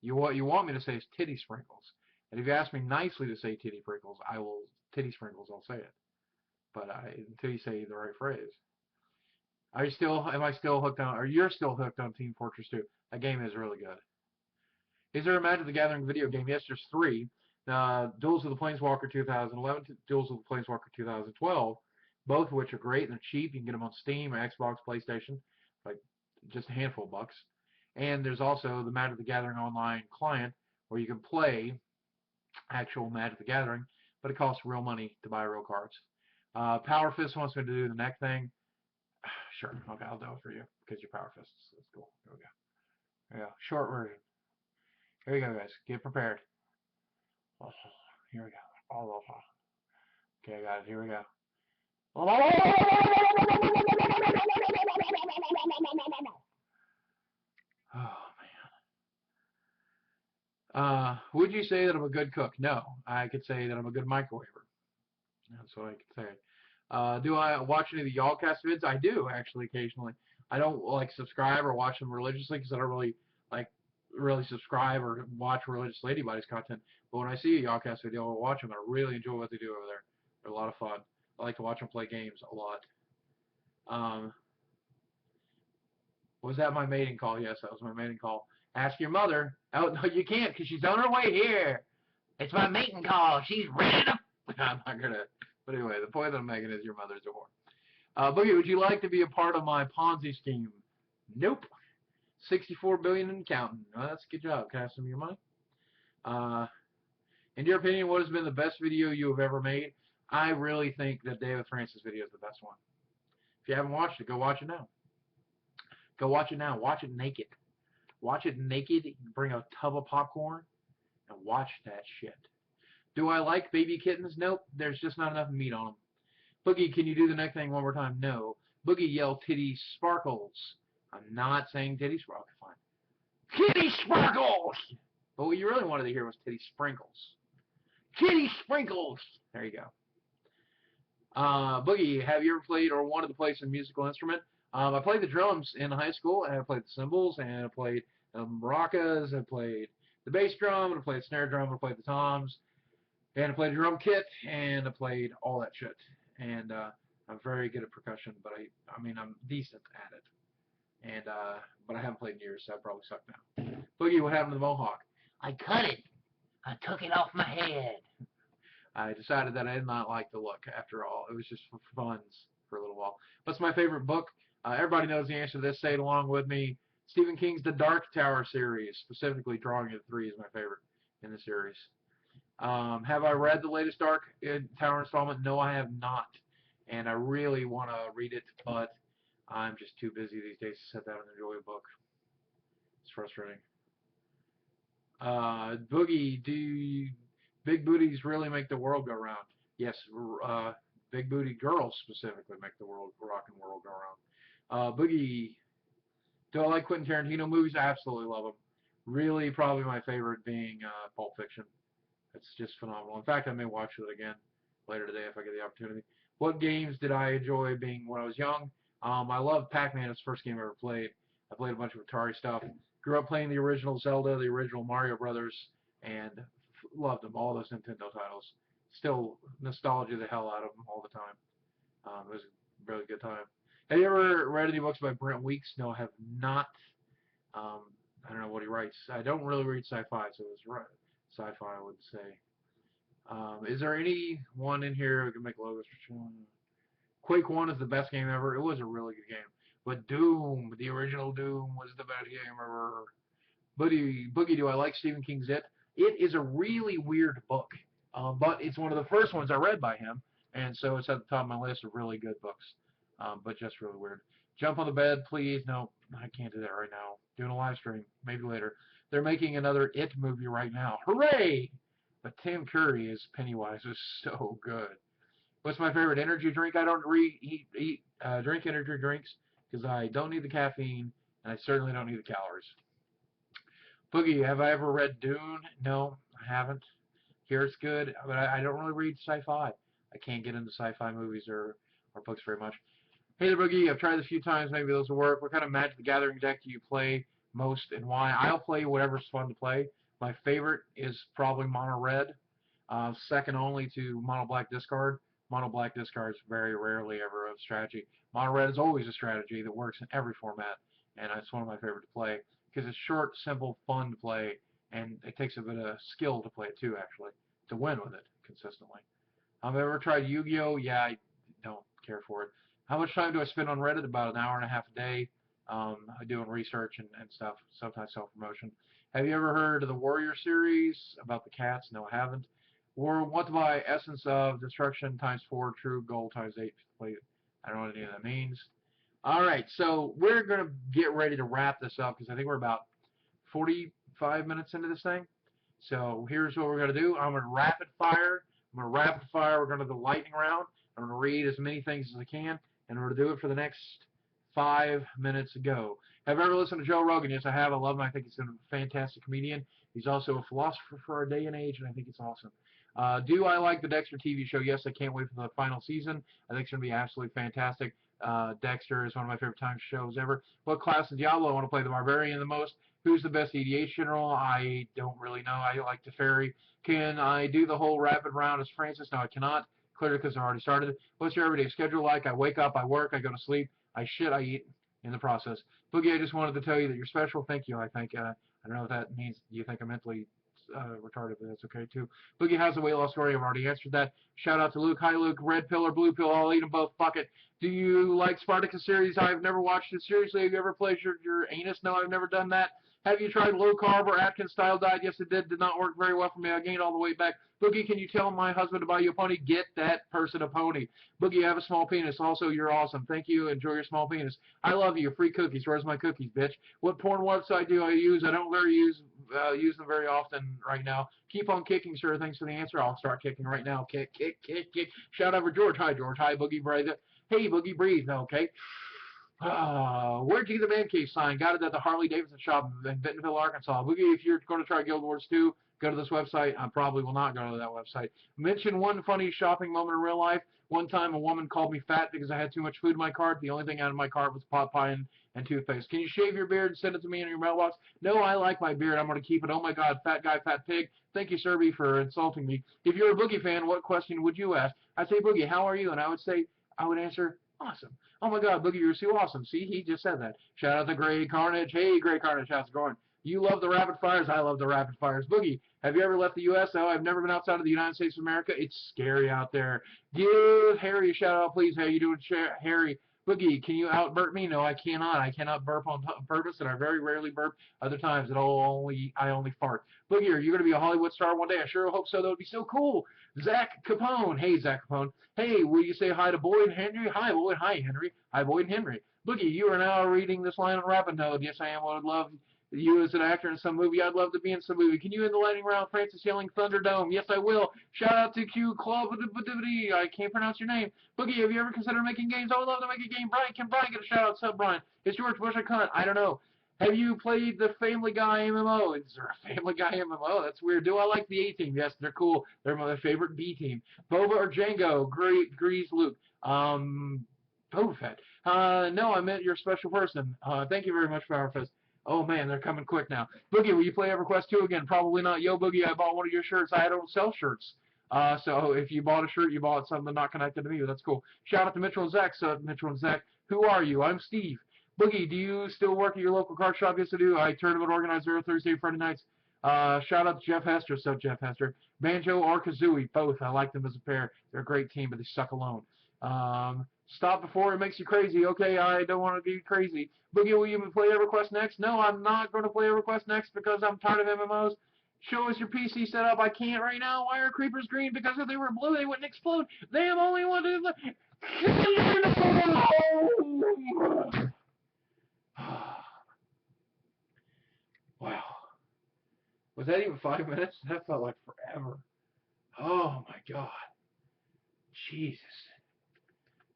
You want me to say is titty sprinkles. And if you ask me nicely to say titty sprinkles, I will titty sprinkles. I'll say it. But until you say the right phrase. Am I still hooked on? Or you're still hooked on Team Fortress 2? That game is really good. Is there a Magic the Gathering video game? Yes, there's 3. Duels of the Planeswalker 2011, Duels of the Planeswalker 2012, both of which are great and they're cheap. You can get them on Steam, Xbox, PlayStation, like just a handful of bucks. And there's also the Magic the Gathering online client where you can play actual Magic the Gathering, but it costs real money to buy real cards. Power Fist wants me to do the neck thing. Sure, okay, I'll do it for you because you're Power Fists. That's cool. Here we go. There we go. Short version. Here we go, guys. Get prepared. Oh, here we go. Oh, okay, guys. Here we go. Oh man. Would you say that I'm a good cook? No. I could say that I'm a good microwaver. That's what I could say. Do I watch any of the Y'allcast vids? I do actually occasionally. I don't like subscribe or watch them religiously because I don't really subscribe or watch religiously anybody's content. But when I see a Y'allcast video, I'll watch them. I really enjoy what they do over there. They're a lot of fun. I like to watch them play games a lot. Was that my mating call? Yes, that was my mating call. Ask your mother. Oh, no, you can't because she's on her way here. It's my mating call. She's ready to... I'm not going to... But anyway, the point that I'm making is your mother's a whore. Boogie, would you like to be a part of my Ponzi scheme? Nope. $64 billion and counting. Well, that's a good job. Can I have some of your money? In your opinion, what has been the best video you have ever made? I really think that David Francis video is the best one. If you haven't watched it, go watch it now. Go watch it now. Watch it naked. Watch it naked. Bring a tub of popcorn and watch that shit. Do I like baby kittens? Nope. There's just not enough meat on them. Boogie, can you do the neck thing one more time? No. Boogie, yell titty sparkles. I'm not saying titty sparkles. Fine. Titty sparkles! But what you really wanted to hear was titty sprinkles. Titty sprinkles! There you go. Boogie, have you ever played or wanted to play some musical instrument? I played the drums in high school, and I played the cymbals, and I played maracas, I played the bass drum, and I played snare drum, and I played the toms, and I played a drum kit, and I played all that shit. And I'm very good at percussion, but I mean, I'm decent at it. And but I haven't played in years, so I probably suck now. Boogie, what happened to the mohawk? I cut it. I took it off my head. I decided that I did not like the look after all. It was just for fun for a little while. What's my favorite book? Everybody knows the answer to this. Say it along with me. Stephen King's The Dark Tower series, specifically Drawing of 3 is my favorite in the series. Have I read the latest Dark Tower installment? No, I have not. And I really want to read it, but I'm just too busy these days to sit down and enjoy a book. It's frustrating. Boogie, do big booties really make the world go round? Yes, big booty girls specifically make the rockin' world go round. Boogie, do I like Quentin Tarantino movies? I absolutely love them. Really, probably my favorite being Pulp Fiction. It's just phenomenal. In fact, I may watch it again later today if I get the opportunity. What games did I enjoy being when I was young? I loved Pac-Man. It's the first game I ever played. I played a bunch of Atari stuff. Grew up playing the original Zelda, the original Mario Brothers, and loved them. All those Nintendo titles. Still nostalgia the hell out of them all the time. It was a really good time. Have you ever read any books by Brent Weeks? No, I have not. Um, I don't know what he writes. I don't really read sci-fi, so it's right. Sci-fi, I would say. Is there any one in here we can make logos for? Quake 1 is the best game ever. It was a really good game. But Doom, the original Doom, was the best game ever. Boogie, do I like Stephen King's It? It is a really weird book, but it's one of the first ones I read by him, and so it's at the top of my list of really good books, but just really weird. Jump on the bed, please. No, I can't do that right now. Doing a live stream, maybe later. They're making another It movie right now. Hooray! But Tim Curry as Pennywise is so good. What's my favorite energy drink? I don't drink energy drinks because I don't need the caffeine, and I certainly don't need the calories. Boogie, have I ever read Dune? No, I haven't. Here it's good, but I don't really read sci-fi. I can't get into sci-fi movies or books very much. Hey there, Boogie. I've tried this a few times. Maybe those will work. What kind of Magic the Gathering deck do you play most and why? I'll play whatever's fun to play. My favorite is probably Mono Red, second only to Mono Black Discard. Mono Black Discard is very rarely ever a strategy. Mono Red is always a strategy that works in every format, and it's one of my favorite to play because it's short, simple, fun to play, and it takes a bit of skill to play it too, actually, to win with it consistently. Have I ever tried Yu-Gi-Oh? Yeah, I don't care for it. How much time do I spend on Reddit? About an hour and a half a day. Doing research and stuff, sometimes self-promotion. Have you ever heard of the Warrior series about the cats? No, I haven't. Or what to buy? Essence of Destruction times 4, True Gold times 8. Wait, I don't know what any of that means. All right, so we're going to get ready to wrap this up because I think we're about 45 minutes into this thing. So here's what we're going to do. I'm going to rapid fire. I'm going to rapid fire. We're going to do the lightning round. I'm going to read as many things as I can, and we're going to do it for the next 5 minutes ago. Have I ever listened to Joe Rogan? Yes, I have. I love him. I think he's a fantastic comedian. He's also a philosopher for our day and age, and I think it's awesome. Do I like the Dexter TV show? Yes, I can't wait for the final season. I think it's going to be absolutely fantastic. Dexter is one of my favorite time shows ever. What class in Diablo I want to play the Barbarian the most? Who's the best EDH general? I don't really know. I like Teferi. Can I do the whole rapid round as Francis? No, I cannot. Clearly because I already started. What's your everyday schedule like? I wake up, I work, I go to sleep, I shit, I eat in the process. Boogie, I just wanted to tell you that you're special. Thank you. I think I don't know if that means you think I'm mentally retarded, but that's okay too. Boogie, how's the weight loss story? I've already answered that. Shout out to Luke. Hi, Luke. Red pill or blue pill? I'll eat them both. Fuck it. Do you like Spartacus series? I've never watched it. Seriously, have you ever pleasured your anus? No, I've never done that. Have you tried low carb or Atkins style diet? Yes, it did. Did not work very well for me. I gained all the weight back. Boogie, can you tell my husband to buy you a pony? Get that person a pony. Boogie, I have a small penis. Also, you're awesome. Thank you. Enjoy your small penis. I love you. Free cookies. Where's my cookies, bitch? What porn website do I use? I don't very use them very often right now. Keep on kicking, sir. Thanks for the answer. I'll start kicking right now. Kick, kick, kick, kick. Shout out for George. Hi, George. Hi, Boogie. Breathe. Hey, Boogie, breathe. Okay. Where'd you get the man cave sign? Got it at the Harley Davidson shop in Bentonville, Arkansas. Boogie, if you're going to try Guild Wars 2, go to this website. I probably will not go to that website. Mention one funny shopping moment in real life. One time a woman called me fat because I had too much food in my cart. The only thing out of my cart was pot pie and toothpaste. Can you shave your beard and send it to me in your mailbox? No, I like my beard. I'm going to keep it. Oh, my God, fat guy, fat pig. Thank you, Serby, for insulting me. If you're a Boogie fan, what question would you ask? I'd say, Boogie, how are you? And I would answer, awesome. Oh my God, Boogie, you're so awesome. See, he just said that. Shout out to Gray Carnage. Hey, Gray Carnage, how's it going? You love the rapid fires. I love the rapid fires. Boogie, have you ever left the U.S.? No, I've never been outside of the United States of America. It's scary out there. Give Harry a shout out, please. How you doing, Harry? Boogie, can you out-burp me? No, I cannot. I cannot burp on purpose, and I very rarely burp. Other times, I only fart. Boogie, are you going to be a Hollywood star one day? I sure hope so. That would be so cool. Zach Capone. Hey, Zach Capone. Hey, will you say hi to Boyd and Henry? Hi, Boyd. Hi, Henry. Hi, Boyd and Henry. Boogie, you are now reading this line on Rapid Node. Yes, I am. I would love you as an actor in some movie. I'd love to be in some movie. Can you end the lightning round? Francis yelling Thunderdome. Yes, I will. Shout out to Q Club. I can't pronounce your name. Boogie, have you ever considered making games? I would love to make a game. Brian, can Brian get a shout out? What's up, Brian? Is George Bush a cunt? I don't know. Have you played the Family Guy MMO? Is there a Family Guy MMO? That's weird. Do I like the A team? Yes, they're cool. They're my favorite B team. Boba or Django? Grease Luke. Boba Fett. No, I meant your special person. Thank you very much, Powerfest. Oh man, they're coming quick now. Boogie, will you play EverQuest 2 again? Probably not. Yo, Boogie, I bought one of your shirts. I don't sell shirts. So if you bought a shirt, you bought something not connected to me. That's cool. Shout out to Mitchell and Zach. So Mitchell and Zach, who are you? I'm Steve. Boogie, do you still work at your local card shop? Yes, I do. I tournament organizer Thursday, Friday nights. Shout out to Jeff Hester. So Jeff Hester. Banjo or Kazooie, both. I like them as a pair. They're a great team, but they suck alone. Stop before it makes you crazy. Okay, I don't want to be crazy. Boogie, will you play EverQuest next? No, I'm not going to play EverQuest next because I'm tired of MMOs. Show us your PC setup. I can't right now. Why are creepers green? Because if they were blue, they wouldn't explode. They have only one to Wow. Was that even 5 minutes? That felt like forever. Oh my God. Jesus.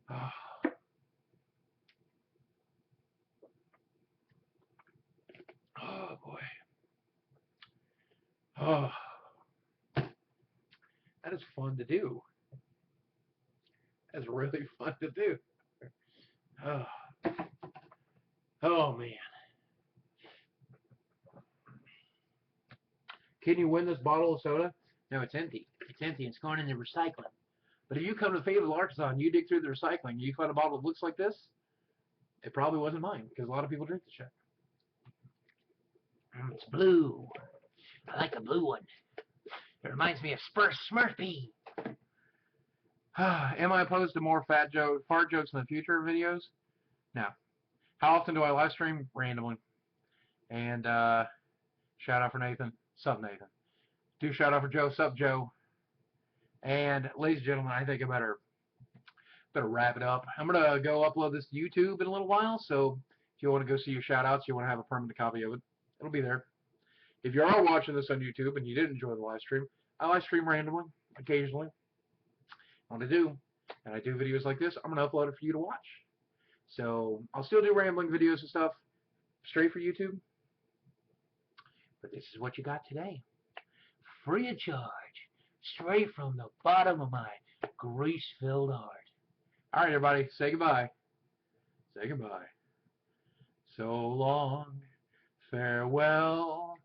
Oh. Oh boy. Oh. That is fun to do. That's really fun to do. Oh. Oh man. Can you win this bottle of soda? No, it's empty. It's empty. It's going in the recycling. But if you come to Fayetteville, Arkansas, and you dig through the recycling, and you find a bottle that looks like this, it probably wasn't mine, because a lot of people drink the shit. It's blue. I like a blue one. It reminds me of Smurfy. Am I opposed to more fart jokes in the future videos? No. How often do I live stream? Randomly. And shout out for Nathan. Sup, Nathan. Do shout out for Joe. Sup, Joe. And ladies and gentlemen, I think I better wrap it up. I'm gonna go upload this to YouTube in a little while, so if you want to go see your shout outs, you want to have a permanent copy of it, it'll be there. If you are watching this on YouTube and you did enjoy the live stream, I live stream randomly, occasionally. What I do, and I do videos like this, I'm gonna upload it for you to watch. So I'll still do rambling videos and stuff straight for YouTube, but this is what you got today. Free of charge, straight from the bottom of my grease-filled heart. All right, everybody, say goodbye. Say goodbye. So long, farewell.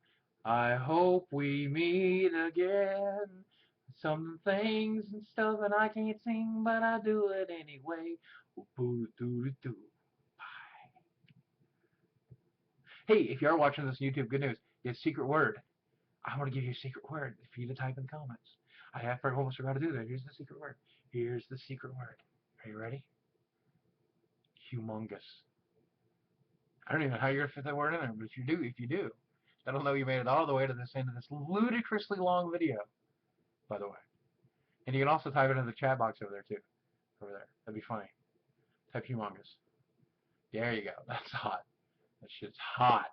I hope we meet again. Some things and stuff that I can't sing, but I do it anyway. Bye. Hey, if you are watching this on YouTube, good news. You have a secret word. I want to give you a secret word for you to type in the comments. I have almost forgot to do that. Here's the secret word. Here's the secret word. Are you ready? Humongous. I don't even know how you're going to fit that word in there, but if you do, that'll know you made it all the way to this end of this ludicrously long video, by the way. And you can also type it in the chat box over there, too. Over there. That'd be funny. Type humongous. There you go. That's hot. That shit's hot.